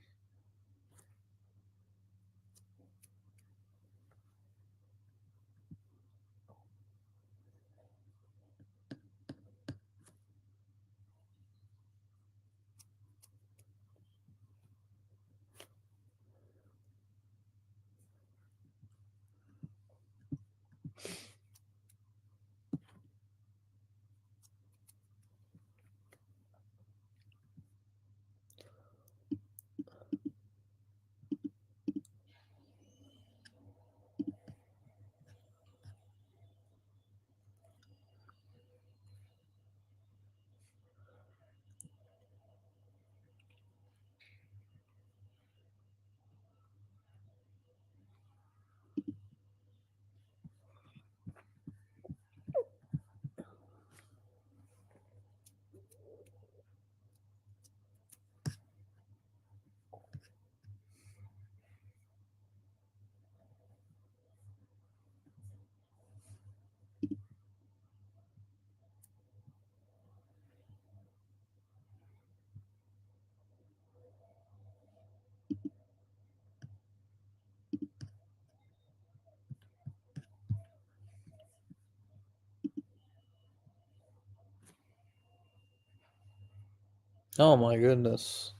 Speaker 1: Oh my goodness.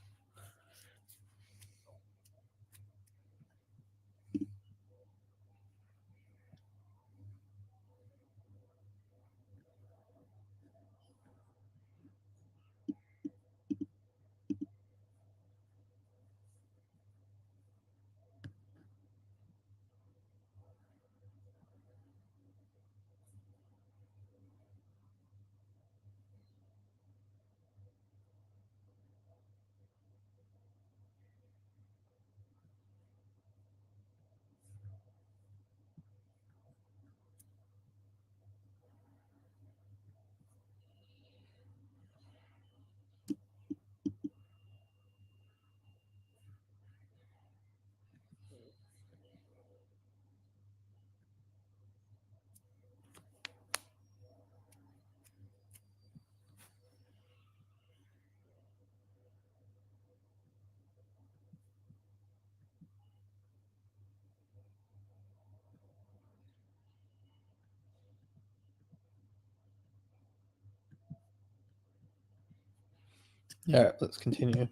Speaker 1: Yeah, let's continue.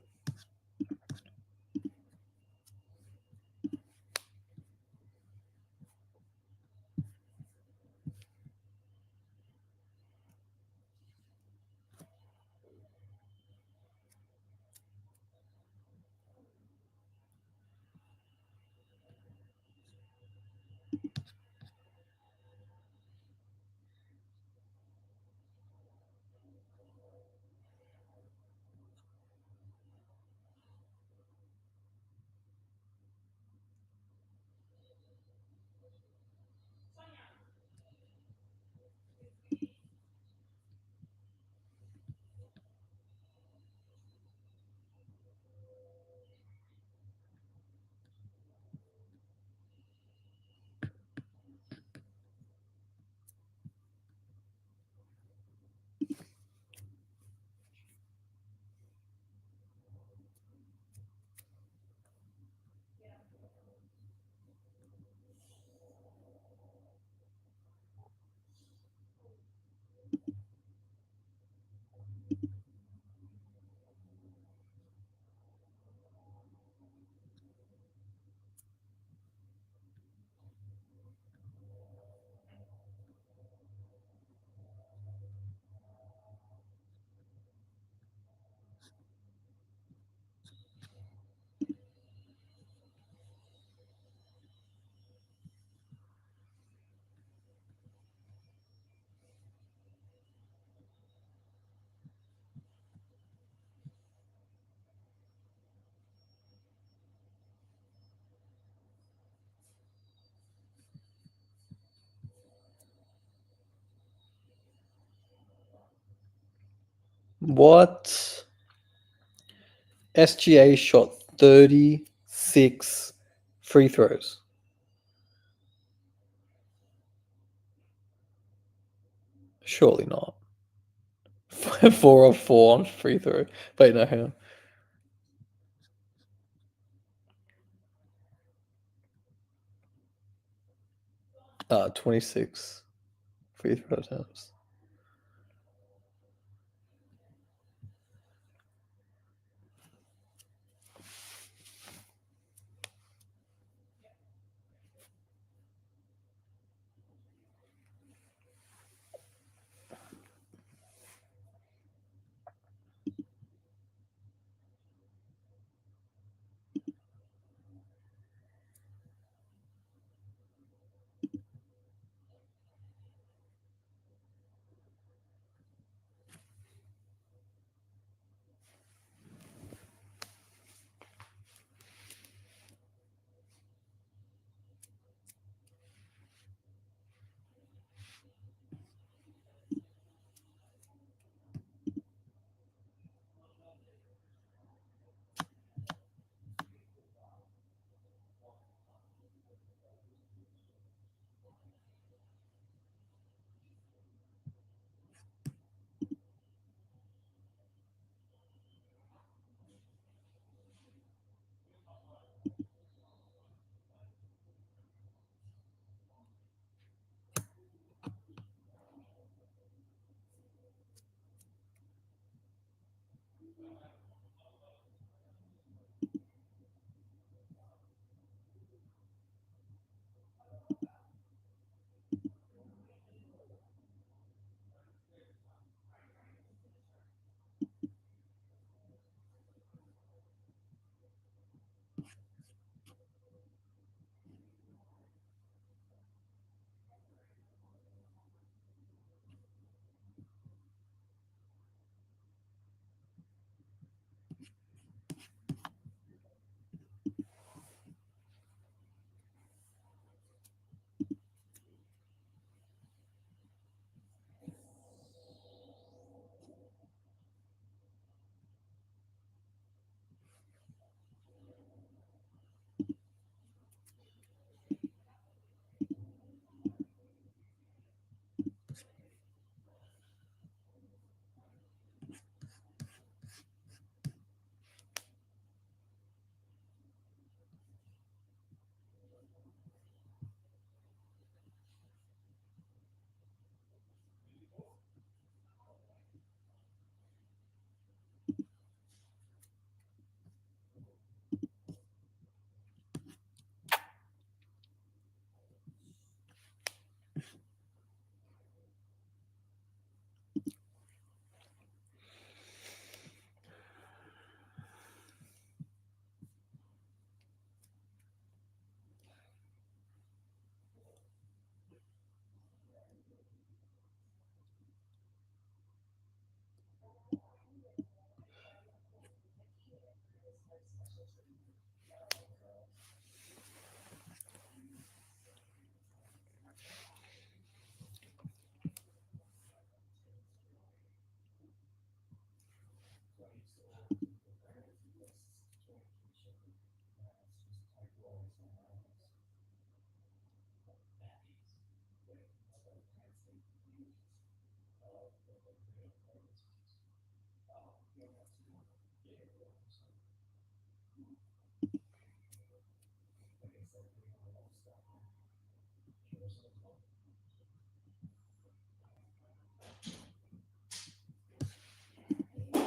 Speaker 1: What? SGA shot 36 free throws. Surely not. 4 of 4 on free throw. Wait, no, hang on. 26 free throw attempts.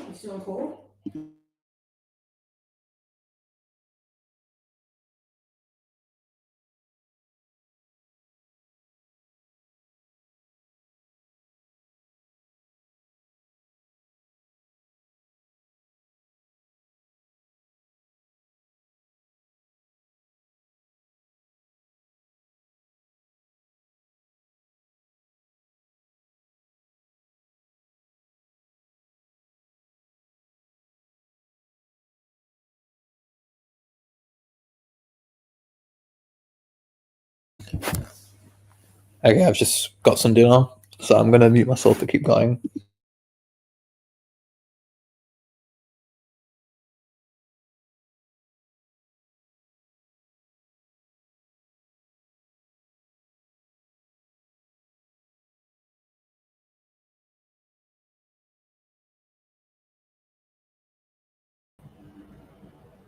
Speaker 3: You still on hold?
Speaker 1: Okay, I've just got some dinner, so I'm going to mute myself to keep going.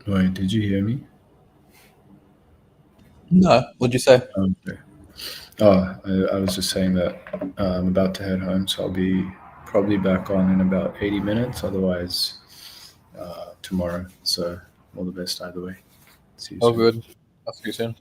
Speaker 2: Wait, did you hear me?
Speaker 1: No, what'd you say?
Speaker 2: Okay. Oh, I was just saying that I'm about to head home, so I'll be probably back on in about 80 minutes. Otherwise, tomorrow. So all the best either way. See you
Speaker 1: Oh,
Speaker 2: soon.
Speaker 1: good. I'll see you soon.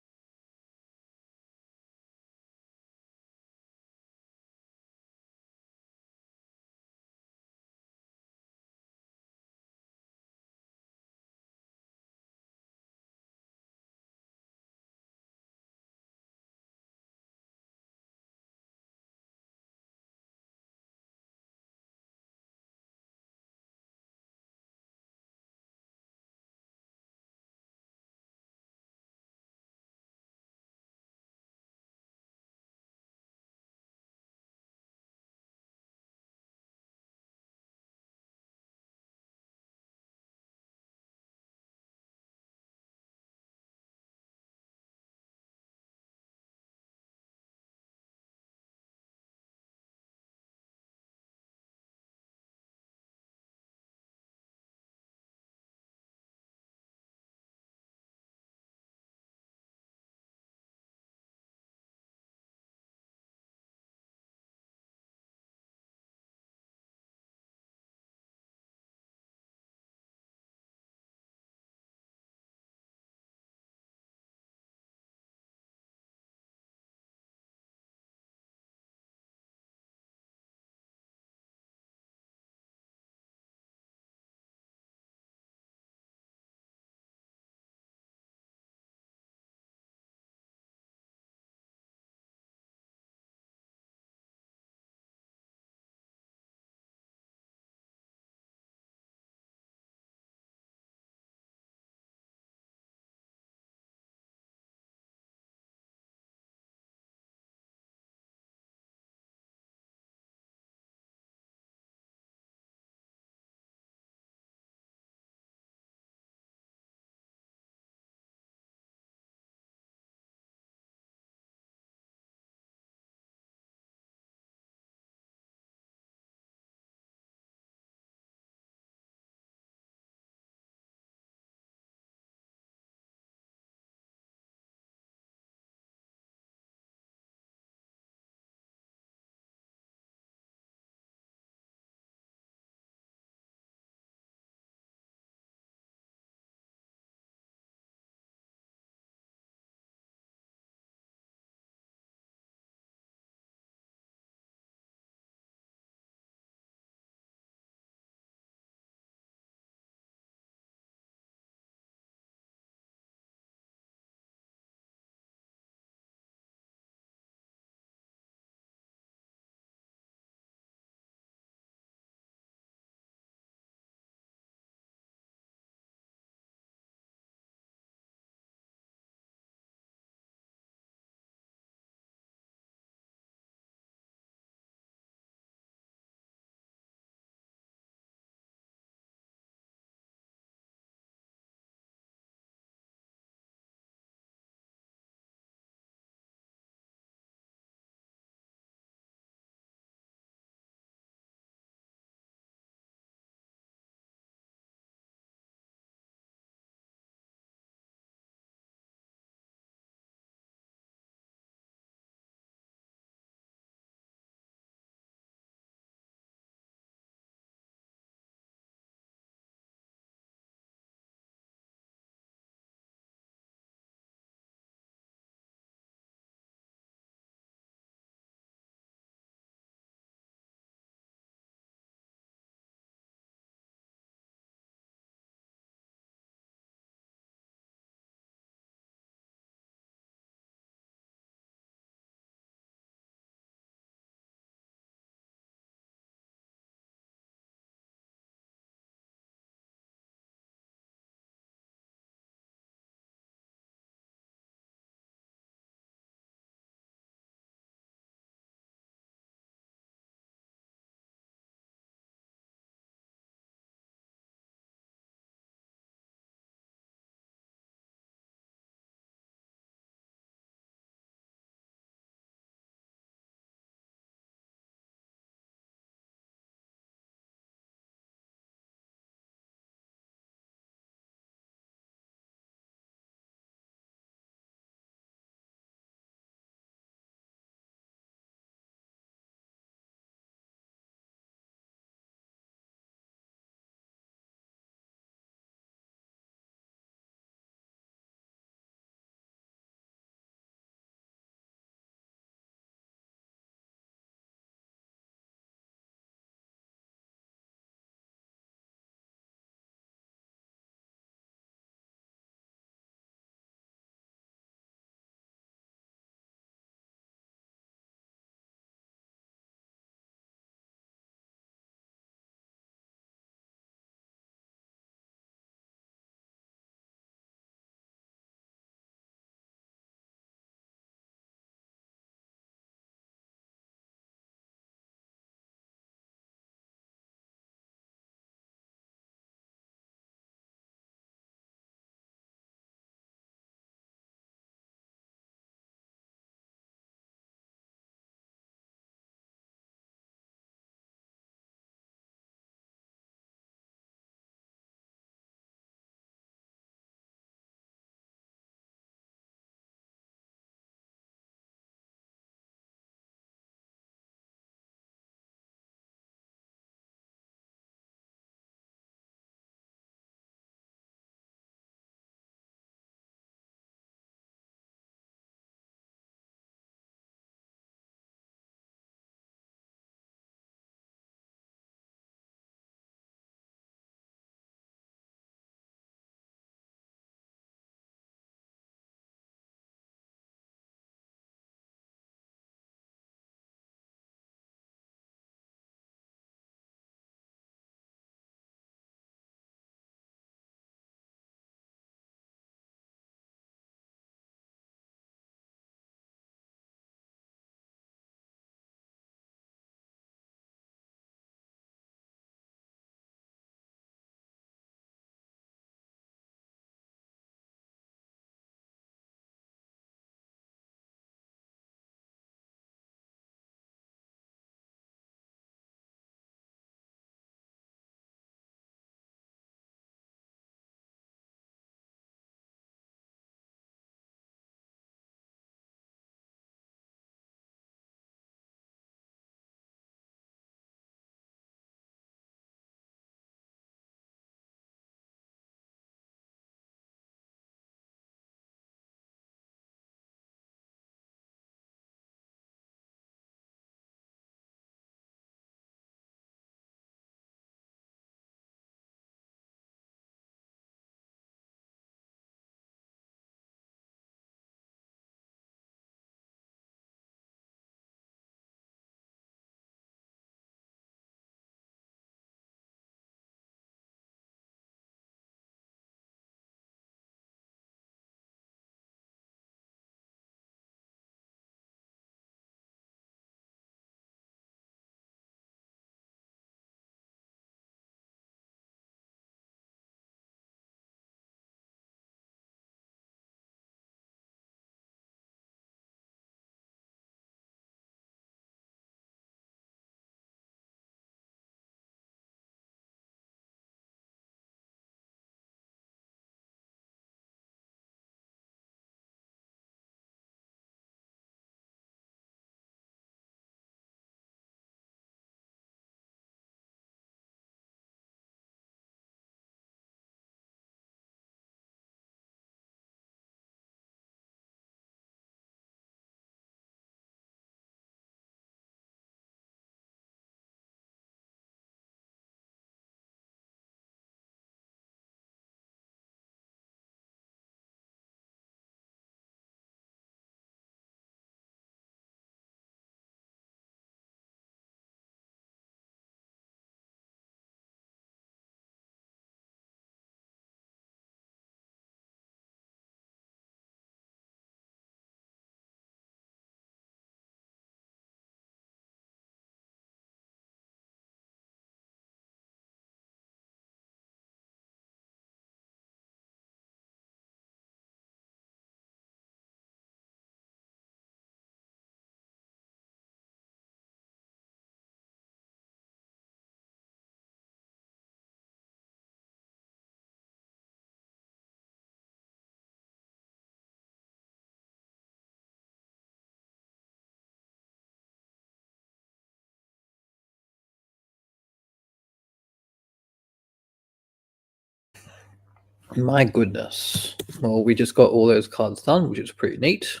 Speaker 1: My goodness. Well, we just got all those cards done, which is pretty neat.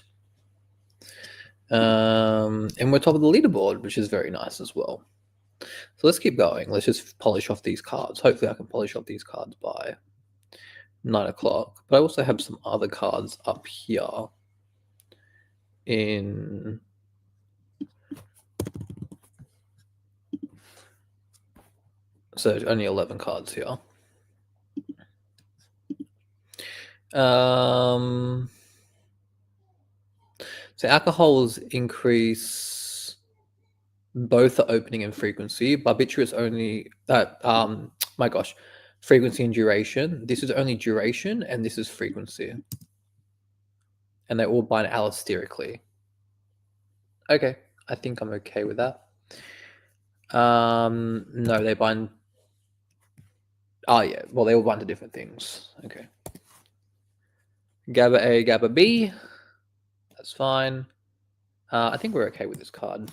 Speaker 1: And we're top of the leaderboard, which is very nice as well. So let's keep going. Let's just polish off these cards. Hopefully I can polish off these cards by 9 o'clock. But I also have some other cards up here in... So there's only 11 cards here. So alcohols increase both the opening and frequency. Barbiturates only that my gosh, frequency and duration. This is only duration, and this is frequency. And they all bind allosterically. Okay, I think I'm okay with that. No, they bind. Oh yeah, well they all bind to different things. Okay. GABA A, GABA B. That's fine. I think we're okay with this card.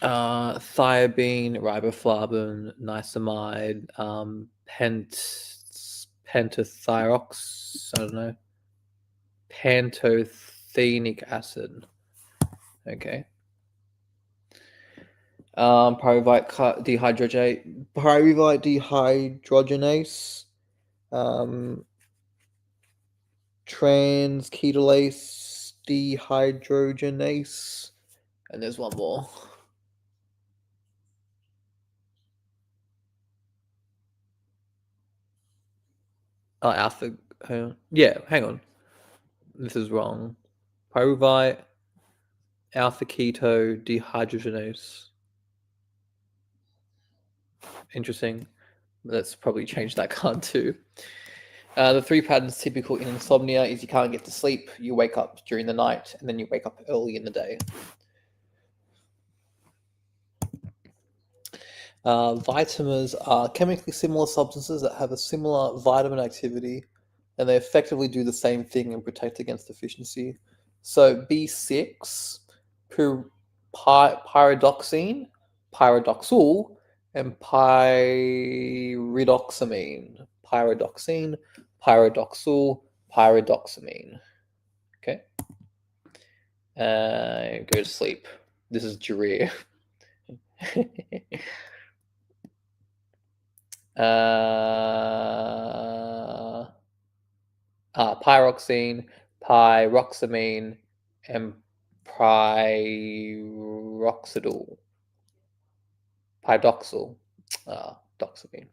Speaker 1: Thiobine, riboflavin, niacinamide, pentathirox, I don't know, pantothenic acid. Okay. Pyruvate dehydrogenase, transketolase dehydrogenase, and there's one more. Oh, alpha. Yeah, hang on. This is wrong. Pyruvate, alpha keto dehydrogenase. Interesting. Let's probably change that card too. The 3 patterns typical in insomnia is you can't get to sleep, you wake up during the night, and then you wake up early in the day. Vitamins are chemically similar substances that have a similar vitamin activity, and they effectively do the same thing and protect against deficiency. So B6, pyridoxine, pyridoxal, and pyridoxamine. Pyridoxine, pyridoxal, pyridoxamine. Okay. Go to sleep. This is Jareer. Pyroxene, pyroxamine, and pyroxidol. Pydoxal. Doxamine.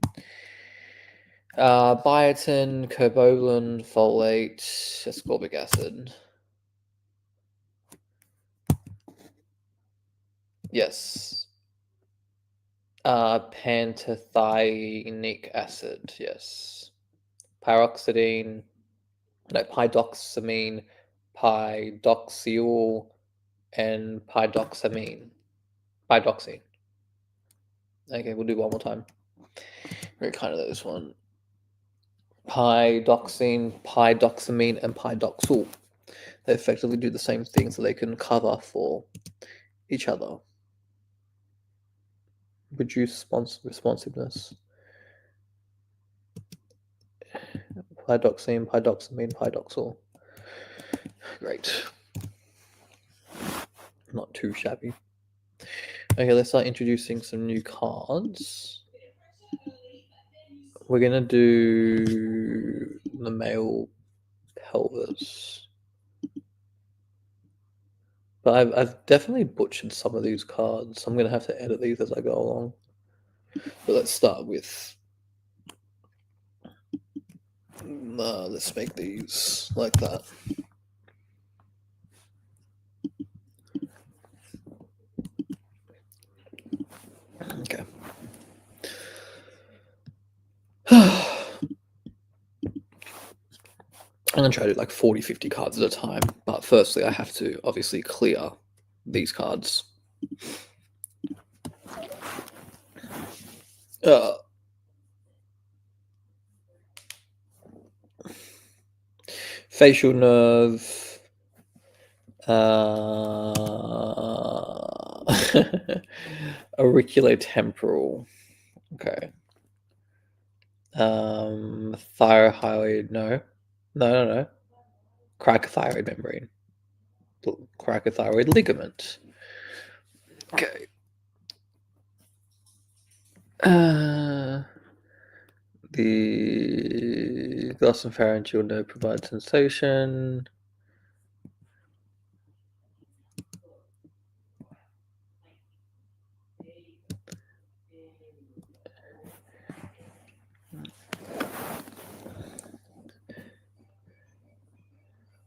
Speaker 1: Biotin, cobalamin, folate, ascorbic acid. Yes. Pantothenic acid. Yes. Pyroxidine. No, pydoxamine, pydoxiol, and pydoxamine. Pydoxine. Okay, we'll do one more time. Very kind of this one. Pydoxine, pydoxamine, and pydoxal. They effectively do the same thing, so they can cover for each other. Reduce responsiveness. Pydoxine, pydoxamine, pydoxal. Great. Not too shabby. Okay, let's start introducing some new cards. We're going to do the male pelvis. But I've definitely butchered some of these cards. I'm going to have to edit these as I go along. But let's start with... let's make these like that. Okay. I'm going to try to do like 40, 50 cards at a time. But firstly, I have to obviously clear these cards. Facial nerve. Auriculotemporal. Okay. Thyroid, no. Cricothyroid membrane. Cricothyroid ligament. Okay. The glossopharyngeal nerve provides sensation.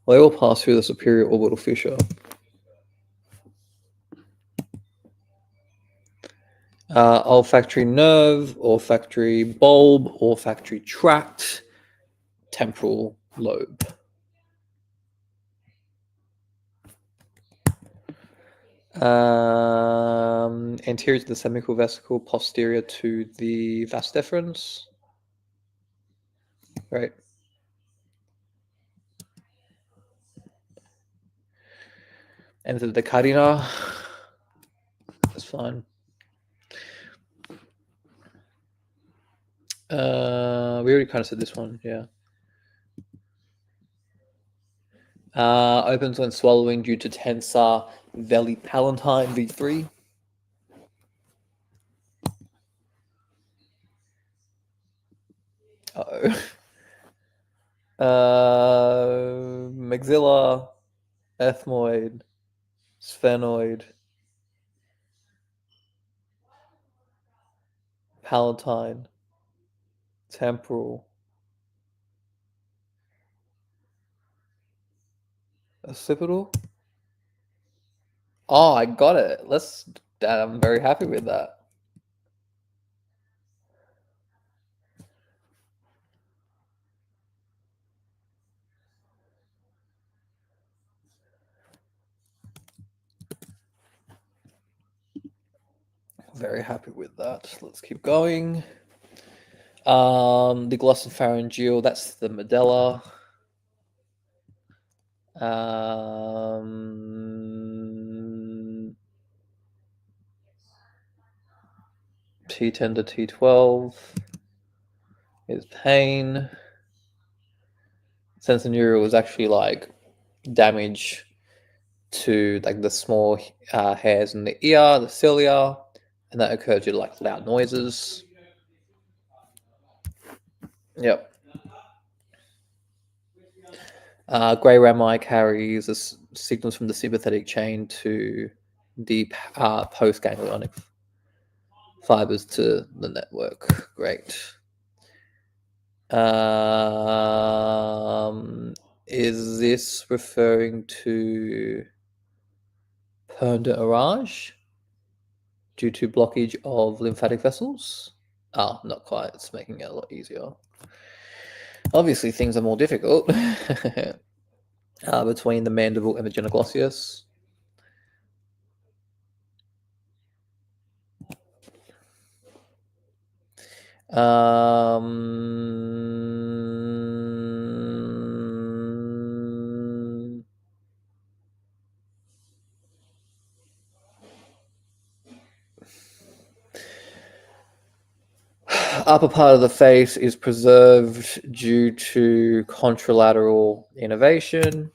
Speaker 1: They will pass through the superior orbital fissure. Olfactory nerve, olfactory bulb, olfactory tract, temporal lobe. Anterior to the semical vesicle, posterior to the vas deferens. Right. Enter the carina. That's fine. We already kind of said this one, yeah. Opens when swallowing due to tensor veli palatine V3. Maxilla, ethmoid, sphenoid, palatine, temporal, occipital. Oh, I got it. I'm very happy with that. Very happy with that. Let's keep going. The glossopharyngeal, that's the medulla. T10 to T12 is pain. Sensorineural is actually like damage to like the small hairs in the ear, the cilia, and that occurs due to like loud noises. Yep. Gray rami carries signals from the sympathetic chain to the postganglionic fibers to the network. Great. Is this referring to Purna Orage due to blockage of lymphatic vessels? Oh, not quite. It's making it a lot easier. Obviously, things are more difficult between the mandible and the genioglossus. Upper part of the face is preserved due to contralateral innervation.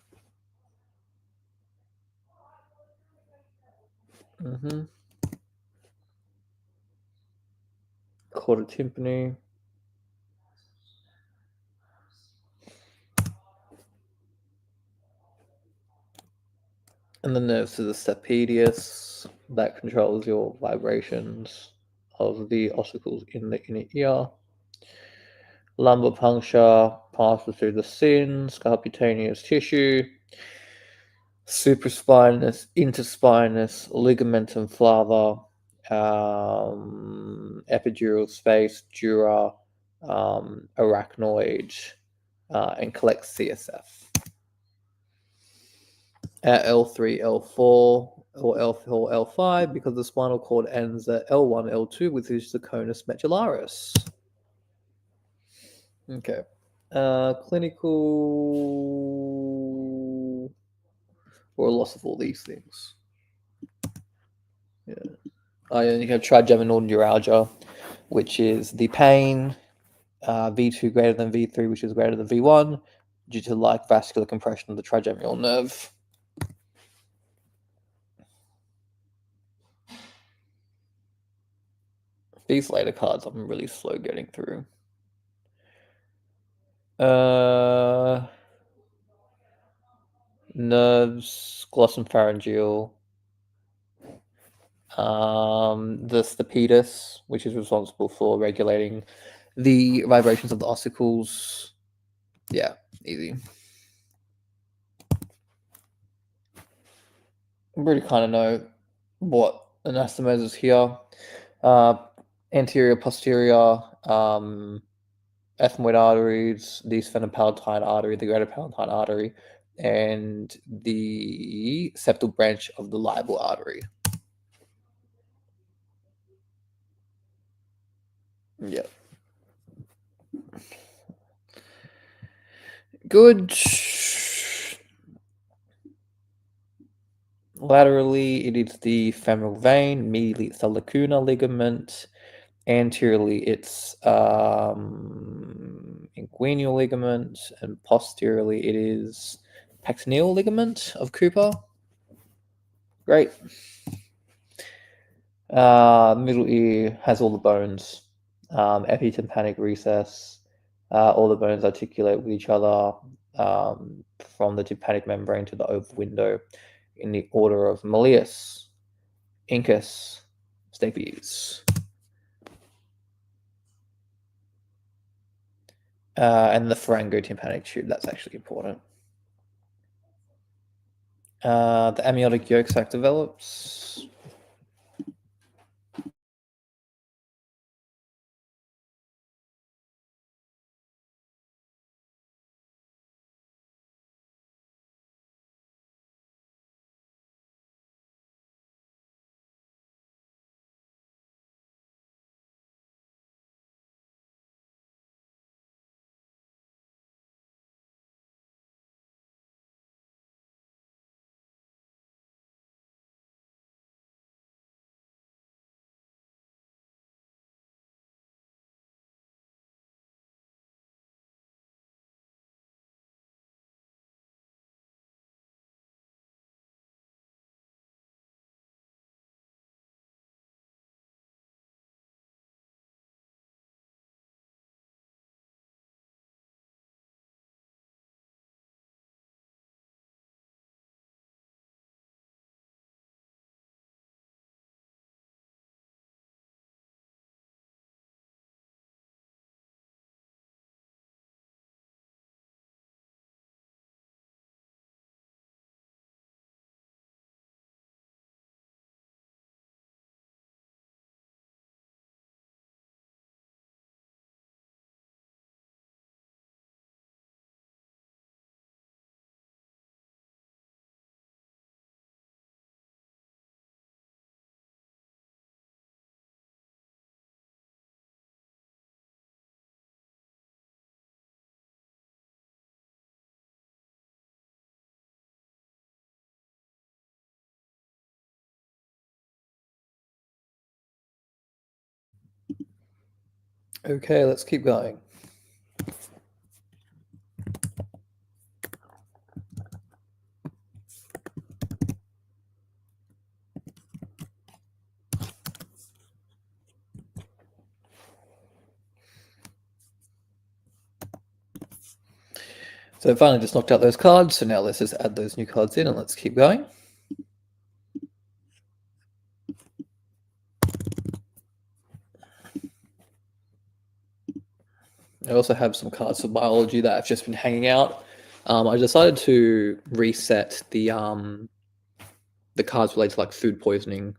Speaker 1: Chorda tympani. And the nerves to the stapedius that controls your vibrations of the ossicles in the inner ear. Lumbar puncture passes through the sin, scapulaneous tissue, supraspinous, interspinous, ligamentum flava, epidural space, dura, arachnoid, and collects CSF. At L3, L4, or L4, L5, because the spinal cord ends at L1, L2, which is the conus medullaris. Okay. Clinical or loss of all these things. Yeah. You have trigeminal neuralgia, which is the pain V2 greater than V3, which is greater than V1, due to like vascular compression of the trigeminal nerve. These later cards I'm really slow getting through. Nerves, glossopharyngeal, the stapedus, which is responsible for regulating the vibrations of the ossicles. Yeah, easy. I really kind of know what anastomose is here. Anterior, posterior, ethmoid arteries, the sphenopalatine artery, the greater palatine artery, and the septal branch of the liable artery. Yep. Good. Laterally, it is the femoral vein. Medially, it's the lacuna ligament. Anteriorly, it's inguinal ligament, and posteriorly, it is pectineal ligament of Cooper. Great. Middle ear has all the bones, epitympanic recess. All the bones articulate with each other from the tympanic membrane to the oval window in the order of Malleus, Incus, Stapes. And the pharyngotympanic tube, that's actually important. The amniotic yolk sac develops. Okay, let's keep going. So I finally just knocked out those cards, so now let's just add those new cards in and let's keep going. I also have some cards for biology that have just been hanging out. I decided to reset the cards related to like food poisoning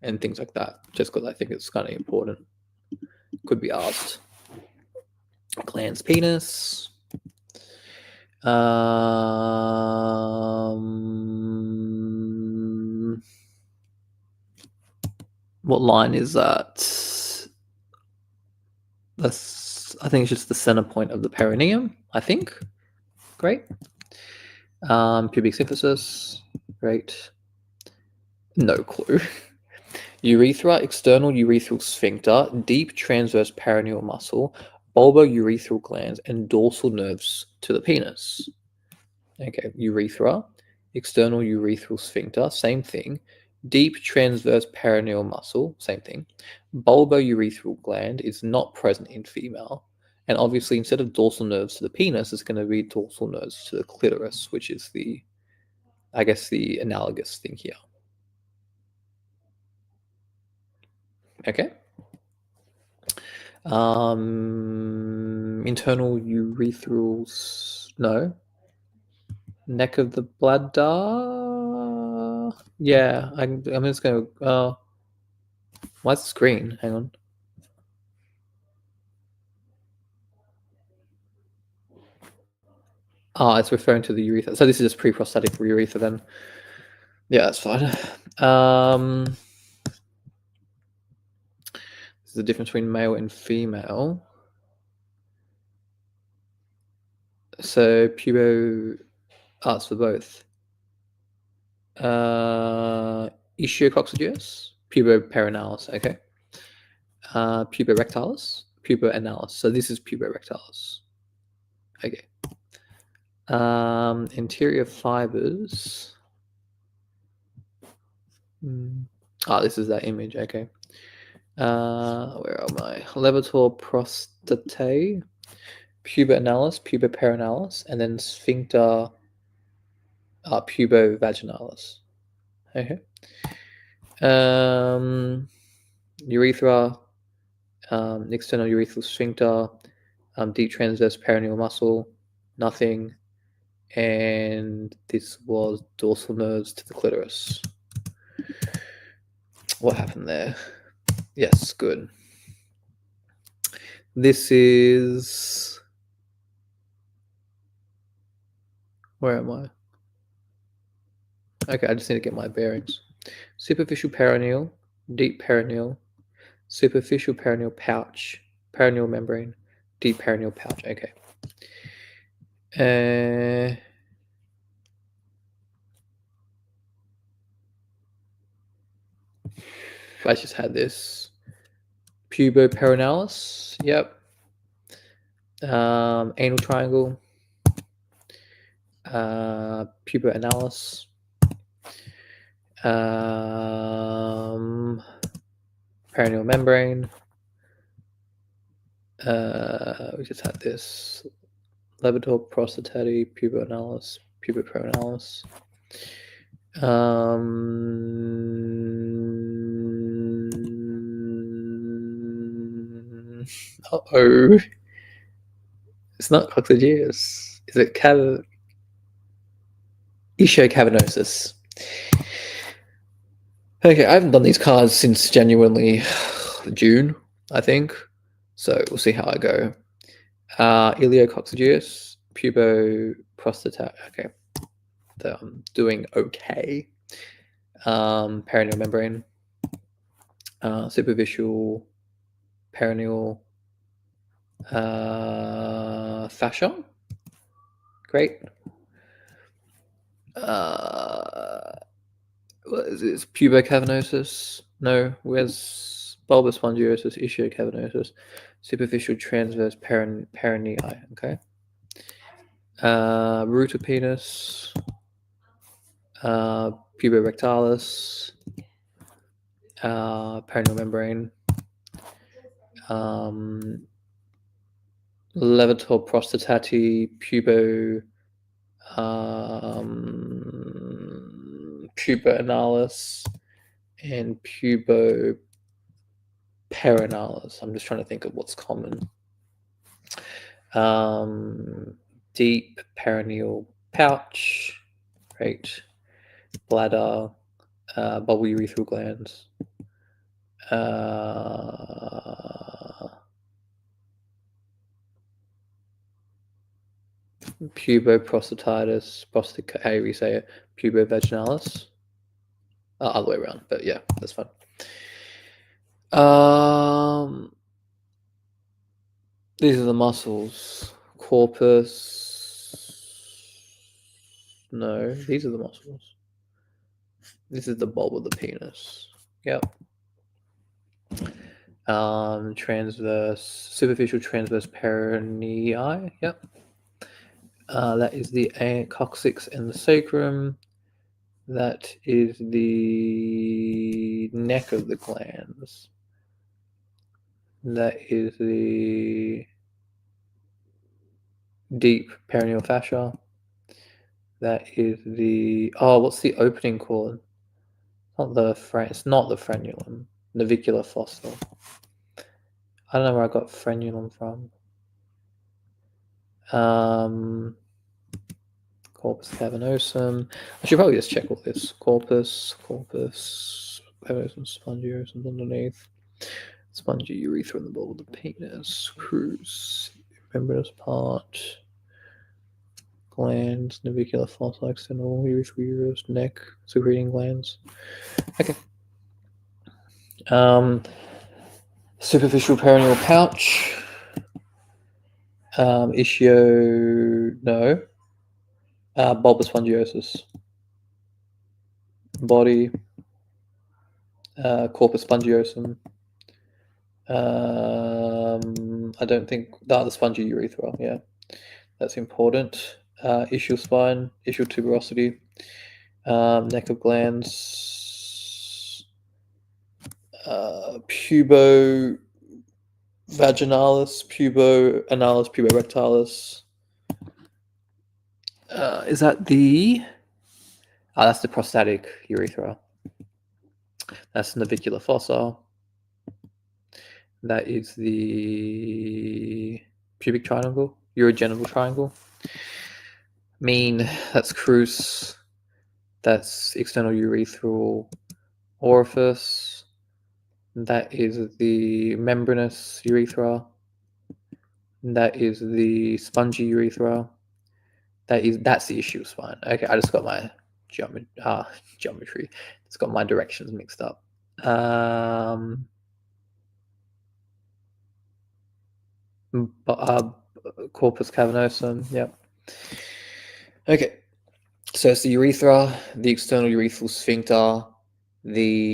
Speaker 1: and things like that, just because I think it's kind of important. Could be asked. Glans penis. What line is that? That's, I think it's just the center point of the perineum, I think. Great. Pubic symphysis. Great. No clue. Urethra, external urethral sphincter, deep transverse perineal muscle, bulbourethral glands, and dorsal nerves to the penis. Okay, urethra, external urethral sphincter, same thing. Deep transverse perineal muscle, same thing. Bulbourethral gland is not present in female. And obviously, instead of dorsal nerves to the penis, it's going to be dorsal nerves to the clitoris, which is the, I guess, the analogous thing here. Okay. Internal urethral, no. Neck of the bladder. Yeah, I'm just going to. Why is this green? Hang on. It's referring to the urethra. So this is just pre-prostatic urethra then. Yeah, that's fine. This is the difference between male and female. So pubo, it's for both. Ischiococcygis, puboperinalis, okay. Puborectalis, puboanalis. So this is puborectalis. Okay. Anterior fibers. This is that image. Okay. Where am I? Levator prostatae, puboanalis, puboperinalis, and then sphincter pubovaginalis. Okay. Urethra, external urethral sphincter, deep transverse perineal muscle, nothing. And this was dorsal nerves to the clitoris. What happened there? Yes, good. This is... Where am I? Okay, I just need to get my bearings. Superficial perineal, deep perineal, superficial perineal pouch, perineal membrane, deep perineal pouch. Okay. I just had this. Puboperinalis. Yep. Anal triangle. Puboanalis. Perineal membrane. We just had this. Levator prostatae, puboanalis, puboperinalis. Uh-oh. It's not coccygis. Is it ischiocavernosus? Okay, I haven't done these cards since genuinely June, I think. So we'll see how I go. Iliococcygis, puboprostata. Okay. So I'm doing okay. Perineal membrane. Superficial perineal fascia. Great. What is this? Pubocavernosus? No. Where's bulbous spongiosis, ischiocavernosus, superficial transverse perineal. Okay. Root of penis. Puborectalis. Perineal membrane. Levator prostatati, puboanalis, and puboperinalis. I'm just trying to think of what's common. Deep perineal pouch, right? Bladder, bulbourethral glands. Puboprostatitis, how do we say it? Pubovaginalis. Other way around, but yeah, that's fine. These are the muscles. Corpus. No, these are the muscles. This is the bulb of the penis. Yep. superficial transverse peronei. Yep. That is the coccyx and the sacrum. That is the neck of the glands. That is the deep perineal fascia. That is the what's the opening called? It's not the frenulum. Navicular fossa. I don't know where I got frenulum from. Corpus cavernosum. I should probably just check all this. Corpus cavernosum, spongiosum underneath. Spongy urethra in the bowl of the penis. Crus. Membranous part. Glands. Navicular fossa. External urethra, uterus, neck. Secreting glands. Okay. Superficial perineal pouch. Bulbous spongiosis. Body. Corpus spongiosum. I don't think the spongy urethra. Yeah, that's important. Ischial spine, ischial tuberosity, neck of glands, pubo vaginalis, pubo analis, pubo rectalis. Is that the? That's the prostatic urethra. That's the navicular fossa. That is the pubic triangle, urogenital triangle. Mean, that's crus. That's external urethral orifice. That is the membranous urethra. That is the spongy urethra. That's the ischial spine. Okay, I just got my geometry. It's got my directions mixed up. Corpus cavernosum. Yep. Okay. So it's the urethra, the external urethral sphincter, the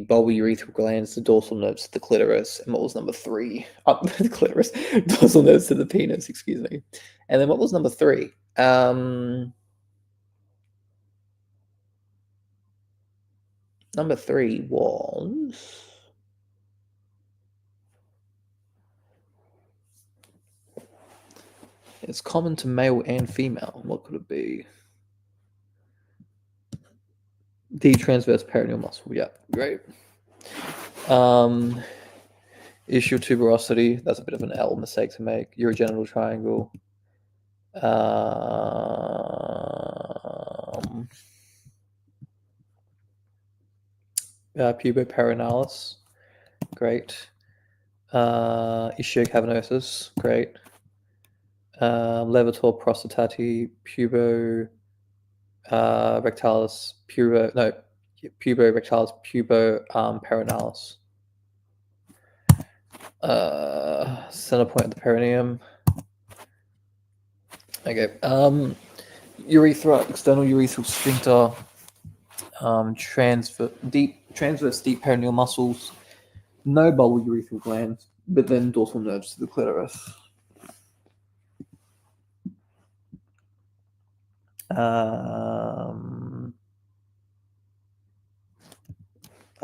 Speaker 1: bulbar urethral glands, the dorsal nerves to the clitoris, and what was number 3? The clitoris, dorsal nerves to the penis. Excuse me. And then what was number 3? Number 3 was. It's common to male and female. What could it be? The transverse perineal muscle. Yeah, great. Ischial tuberosity. That's a bit of an L mistake to make. Urogenital triangle. Puboperinalis. Great. Ischiocavernosus. Great. Levator prostatati, pubo rectalis, pubo rectalis, pubo perinalis. Center point of the perineum. Okay. Urethra, external urethral sphincter, transverse deep perineal muscles, no bulbar urethral glands, but then dorsal nerves to the clitoris. I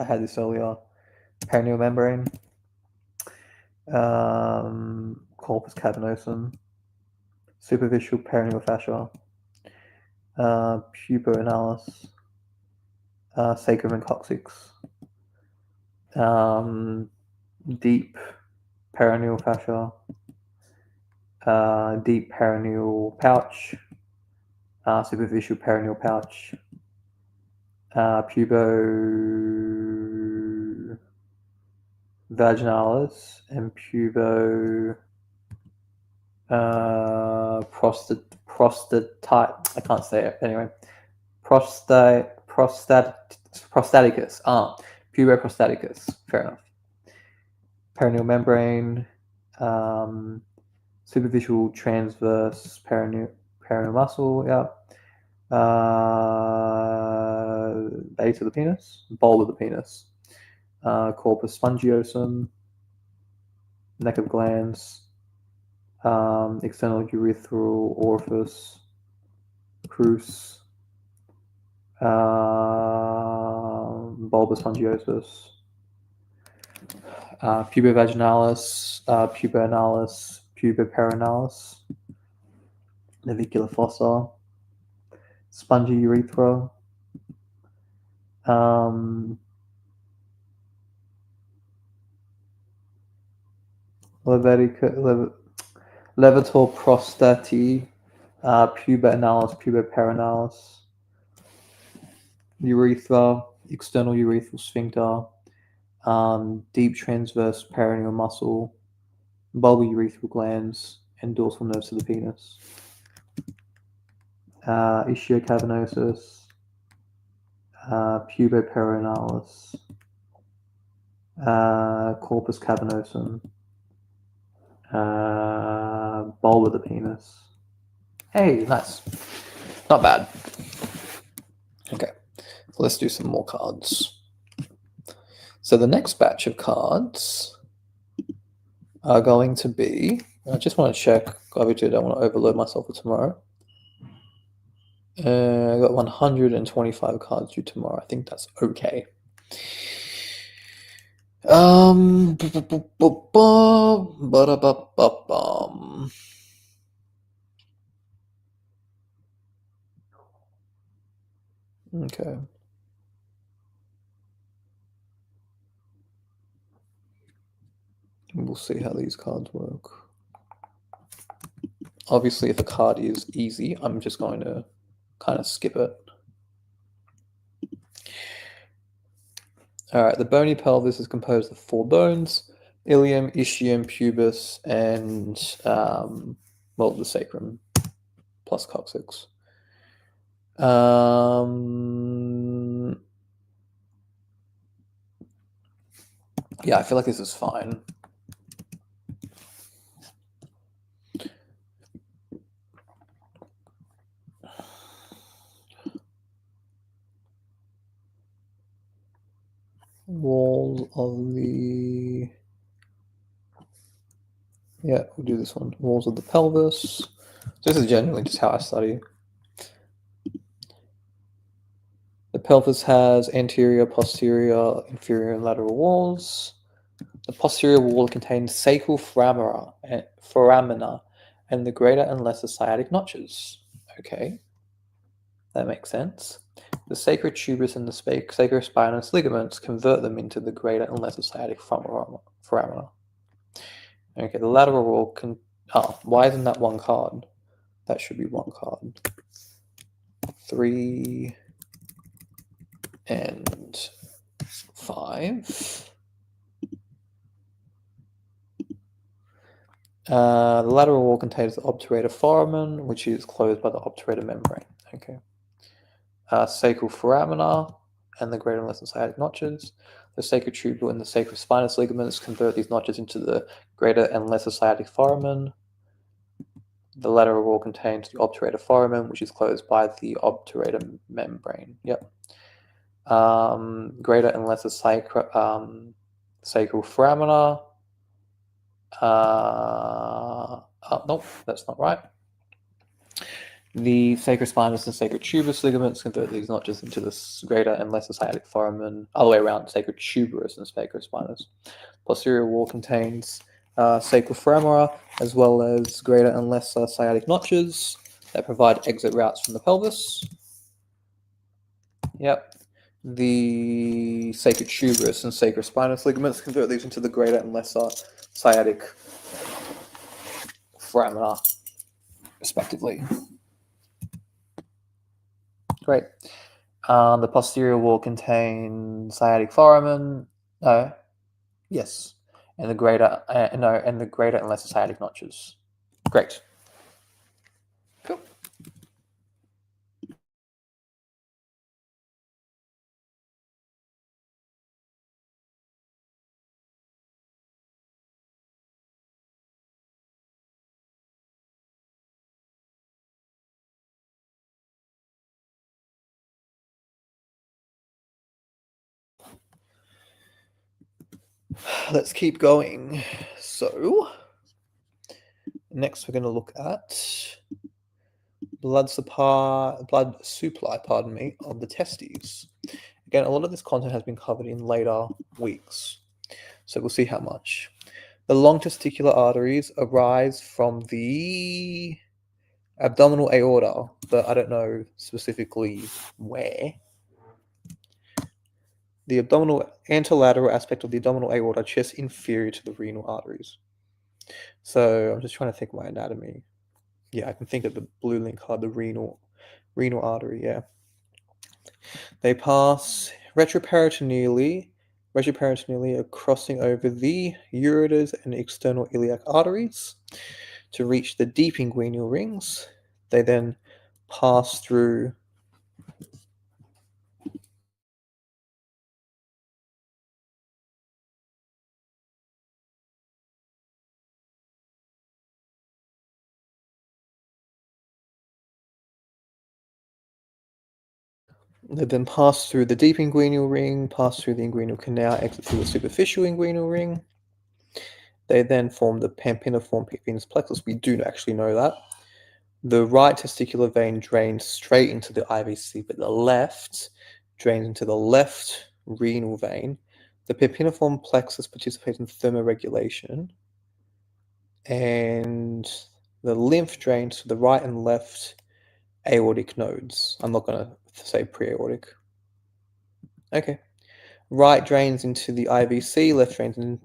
Speaker 1: had this earlier. Perineal membrane, corpus cavernosum, superficial perineal fascia, puboanalis, sacrum and coccyx, deep perineal fascia, deep perineal pouch, superficial perineal pouch, pubo vaginalis, and pubo prostatite. I can't say it anyway. Prostaticus. Puboprostaticus. Fair enough. Perineal membrane. Superficial transverse perineal muscle. Yeah. Base of the penis. Bulb of the penis. corpus spongiosum, neck of glands, external urethral orifice, crus, bulbus spongiosus, pubovaginalis, puboanalis, puboperinalis, navicular fossa, spongy urethra, levator prostati, puboanalis, puboperinalis, urethra, external urethral sphincter, deep transverse perineal muscle, bulbar urethral glands, and dorsal nerves of the penis. Ischiocavernosus, puboperinalis, corpus cavernosum, bulb of the penis. Hey, nice. Not bad. Okay, so let's do some more cards. So the next batch of cards are going to be, I just want to check, obviously I don't want to overload myself for tomorrow. I got 125 cards due tomorrow. I think that's okay. Okay. We'll see how these cards work. Obviously, if a card is easy, I'm just going to kind of skip it. All right, the bony pelvis is composed of 4 bones: ilium, ischium, pubis, and the sacrum plus coccyx. Yeah, I feel like this is fine. Walls of the... Yeah, we'll do this one. Walls of the pelvis. This is generally just how I study. The pelvis has anterior, posterior, inferior, and lateral walls. The posterior wall contains sacral foramina and the greater and lesser sciatic notches. Okay, that makes sense. The sacrotuberous and the sacrospinous ligaments convert them into the greater and lesser sciatic foramina. Okay, the lateral wall can... Oh, why isn't that one card? That should be one card. 3 and 5. The lateral wall contains the obturator foramen, which is closed by the obturator membrane. Okay. Sacral foramina and the greater and lesser sciatic notches. The sacrotuberal and the sacrospinous ligaments convert these notches into the greater and lesser sciatic foramen. The lateral wall contains the obturator foramen, which is closed by the obturator membrane. Yep. Greater and lesser sacral foramina. Nope, that's not right. The sacrospinous and sacrotuberous ligaments convert these notches into the greater and lesser sciatic foramen, other way around, sacrotuberous and sacrospinous. Posterior wall contains sacral foramina, as well as greater and lesser sciatic notches that provide exit routes from the pelvis. Yep. The sacrotuberous and sacrospinous ligaments convert these into the greater and lesser sciatic foramina, respectively. Great. The posterior wall contains sciatic foramen. No. Yes. And the greater and the greater and lesser sciatic notches. Great. Cool. Let's keep going. So, next we're going to look at blood supply, pardon me, of the testes. Again, a lot of this content has been covered in later weeks, so we'll see how much. The long testicular arteries arise from the abdominal aorta, but I don't know specifically where. The abdominal anterolateral aspect of the abdominal aorta, just inferior to the renal arteries. So I'm just trying to think of my anatomy. Yeah, I can think of the blue link card, the renal artery. Yeah, they pass retroperitoneally, crossing over the ureters and external iliac arteries to reach the deep inguinal rings. They then pass through They then pass through the deep inguinal ring, pass through the inguinal canal, exit through the superficial inguinal ring. They then form the pampiniform venous plexus. We do actually know that. The right testicular vein drains straight into the IVC, but the left drains into the left renal vein. The pampiniform plexus participates in thermoregulation, and the lymph drains to the right and left aortic nodes. I'm not going to say pre-aortic. Okay. Right drains into the IVC, left drains in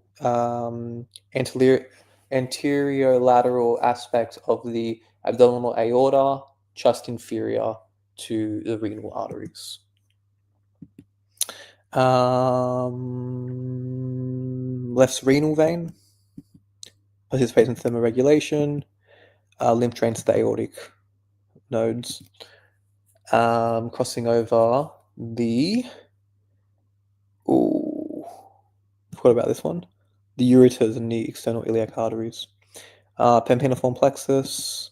Speaker 1: anterior lateral aspect of the abdominal aorta, just inferior to the renal arteries. Left renal vein participates in thermoregulation. Lymph drains to the aortic nodes, crossing over the forgot about this one. The ureters and the external iliac arteries. Pampiniform plexus,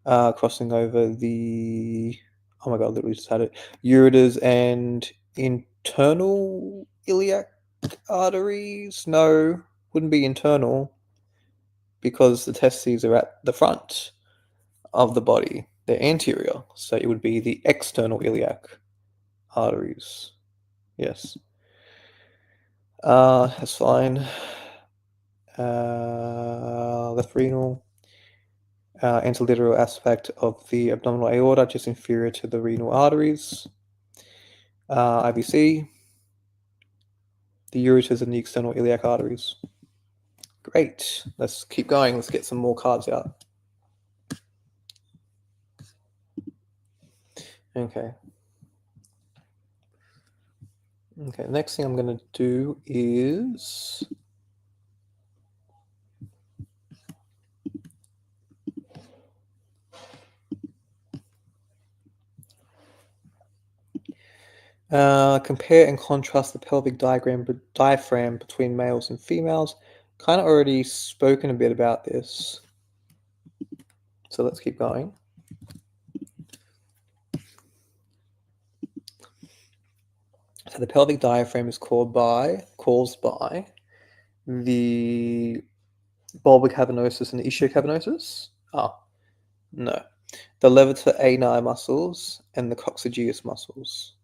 Speaker 1: crossing over the, oh my god, literally just had it. Ureters and internal iliac arteries. No, wouldn't be internal because the testes are at the front of the body. They're anterior, so it would be the external iliac arteries. Yes. That's fine. Left renal, anterolateral aspect of the abdominal aorta, just inferior to the renal arteries. IVC, the ureters and the external iliac arteries. Great. Let's keep going. Let's get some more cards out. Okay. Okay, next thing I'm going to do is compare and contrast the pelvic diaphragm between males and females. Kind of already spoken a bit about this. So let's keep going. So the pelvic diaphragm is caused by the bulbar cavernosus and the ischiocavernosus. No. The levator ani muscles and the coccygeus muscles.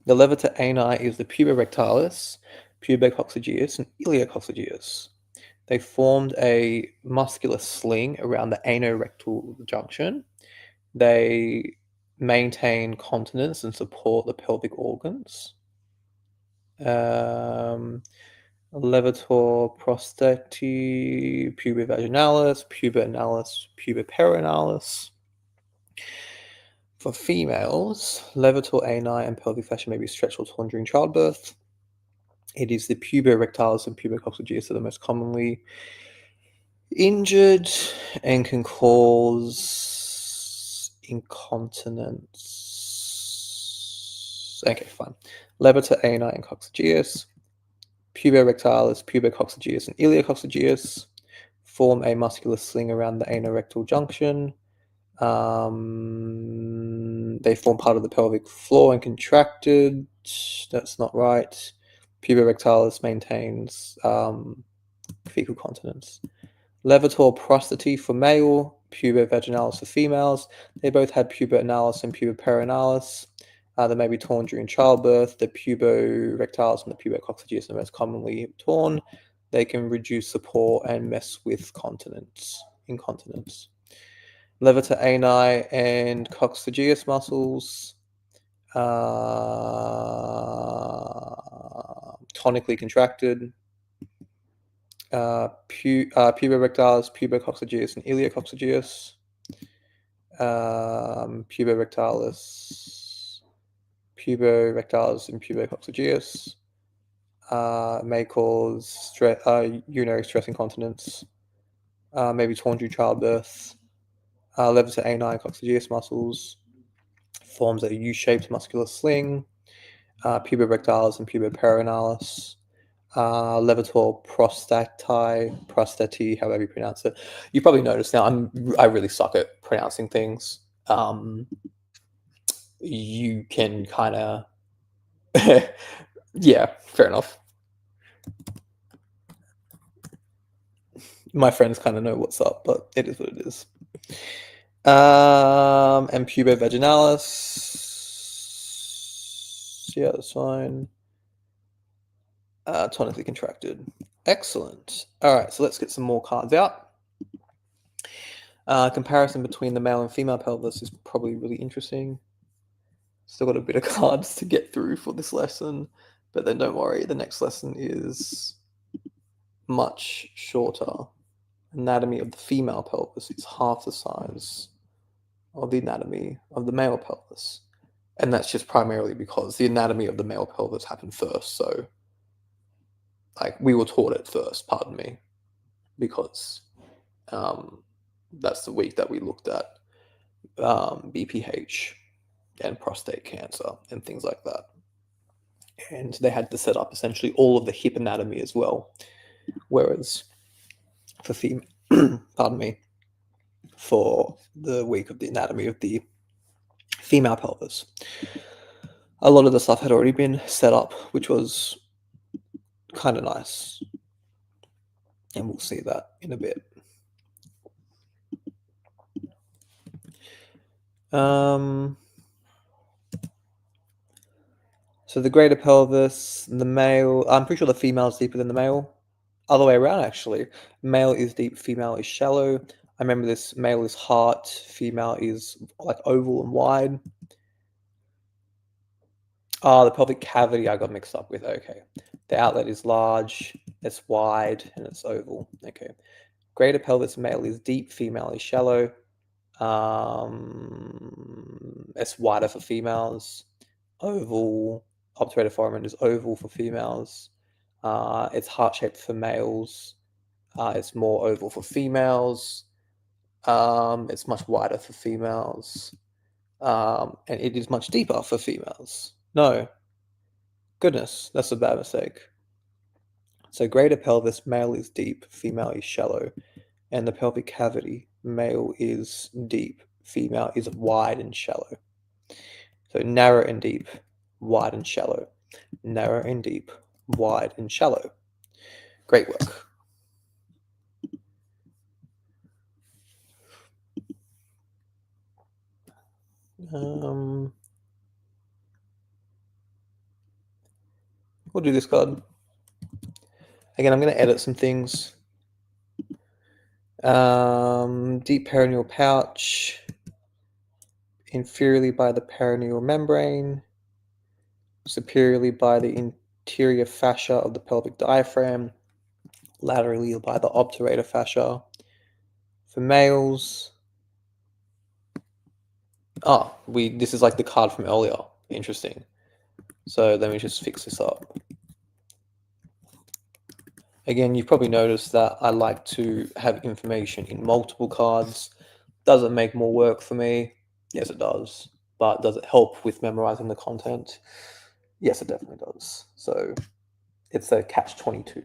Speaker 1: The levator ani is the puborectalis, pubococcygeus, and iliococcygeus. They formed a muscular sling around the anorectal junction. They maintain continence and support the pelvic organs. Levator prostati, pubovaginalis, puboanalis, puboperinalis. For females, levator ani and pelvic fascia may be stretched or torn during childbirth. It is the puborectalis and pubococcygeus that are most commonly injured and can cause incontinence. Okay, fine. Levator ani and coccygeus, puborectalis, pubococcygeus, and iliococcygeus form a muscular sling around the anorectal junction. They form part of the pelvic floor and contracted. That's not right. puborectalis maintains fecal continence. Levator prostati for male, pubovaginalis for females. They both had puboanalis and puboperinalis. They may be torn during childbirth. The puborectalis and the pubococcygeus are most commonly torn. They can reduce support and mess with incontinence. Levator ani and coccygeus muscles, tonically contracted. Puborectalis, pubococcygeus, and iliococcygeus. Puborectalis, and pubococcygeus may cause urinary stress incontinence, may be torn during childbirth. Levator ani and coccygeus muscles forms a U-shaped muscular sling. Puborectalis and puboperinalis. Levator prostati, however you pronounce it. You probably noticed now I really suck at pronouncing things. You can kind of, yeah, fair enough. My friends kind of know what's up, but it is what it is. And pubovaginalis, yeah, that's fine. Tonically contracted. Excellent. All right, so let's get some more cards out. Comparison between the male and female pelvis is probably really interesting. Still got a bit of cards to get through for this lesson, but then don't worry, the next lesson is much shorter. Anatomy of the female pelvis is half the size of the anatomy of the male pelvis. And that's just primarily because the anatomy of the male pelvis happened first. So, like, we were taught it first, pardon me, because that's the week that we looked at BPH and prostate cancer and things like that. And they had to set up essentially all of the hip anatomy as well. Whereas for pardon me, for the week of the anatomy of the female pelvis, a lot of the stuff had already been set up, which was kind of nice. And we'll see that in a bit. So the greater pelvis, the male, I'm pretty sure the female is deeper than the male. Other way around, actually. Male is deep, female is shallow. I remember this, male is heart, female is like oval and wide. The pelvic cavity I got mixed up with, okay. The outlet is large, it's wide, and it's oval, okay. Greater pelvis, male is deep, female is shallow. It's wider for females. Oval, obturator foramen is oval for females. It's heart-shaped for males. It's more oval for females. It's much wider for females. And it is much deeper for females. No. Goodness, that's a bad mistake. So greater pelvis, male is deep, female is shallow. And the pelvic cavity, male is deep, female is wide and shallow. So narrow and deep, wide and shallow. Narrow and deep, wide and shallow. Great work. We'll do this card. Again, I'm going to edit some things. Deep perineal pouch, inferiorly by the perineal membrane, superiorly by the interior fascia of the pelvic diaphragm, laterally by the obturator fascia. For males, this is like the card from earlier. Interesting. So let me just fix this up. Again, you've probably noticed that I like to have information in multiple cards. Does it make more work for me? Yes, it does. But does it help with memorizing the content? Yes, it definitely does. So it's a catch-22.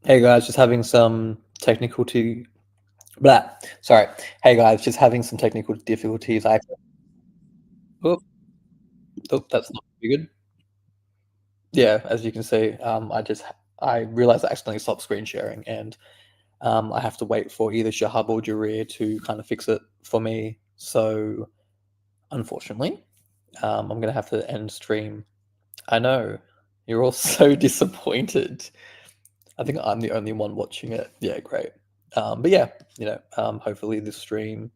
Speaker 1: Hey guys, just having some technical to blah. Sorry. Hey guys, just having some technical difficulties. Oh, oh, that's not very good. Yeah, as you can see, I realized I accidentally stopped screen sharing, and I have to wait for either Shahab or Jareer to kind of fix it for me. So unfortunately, I'm gonna have to end stream. I know you're all so disappointed. I think I'm the only one watching it. Yeah, great. But yeah, hopefully this stream.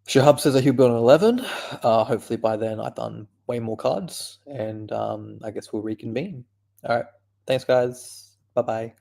Speaker 1: Shahab says that he'll be on 11. Hopefully by then I've done way more cards, and I guess we'll reconvene. All right. Thanks, guys. Bye bye.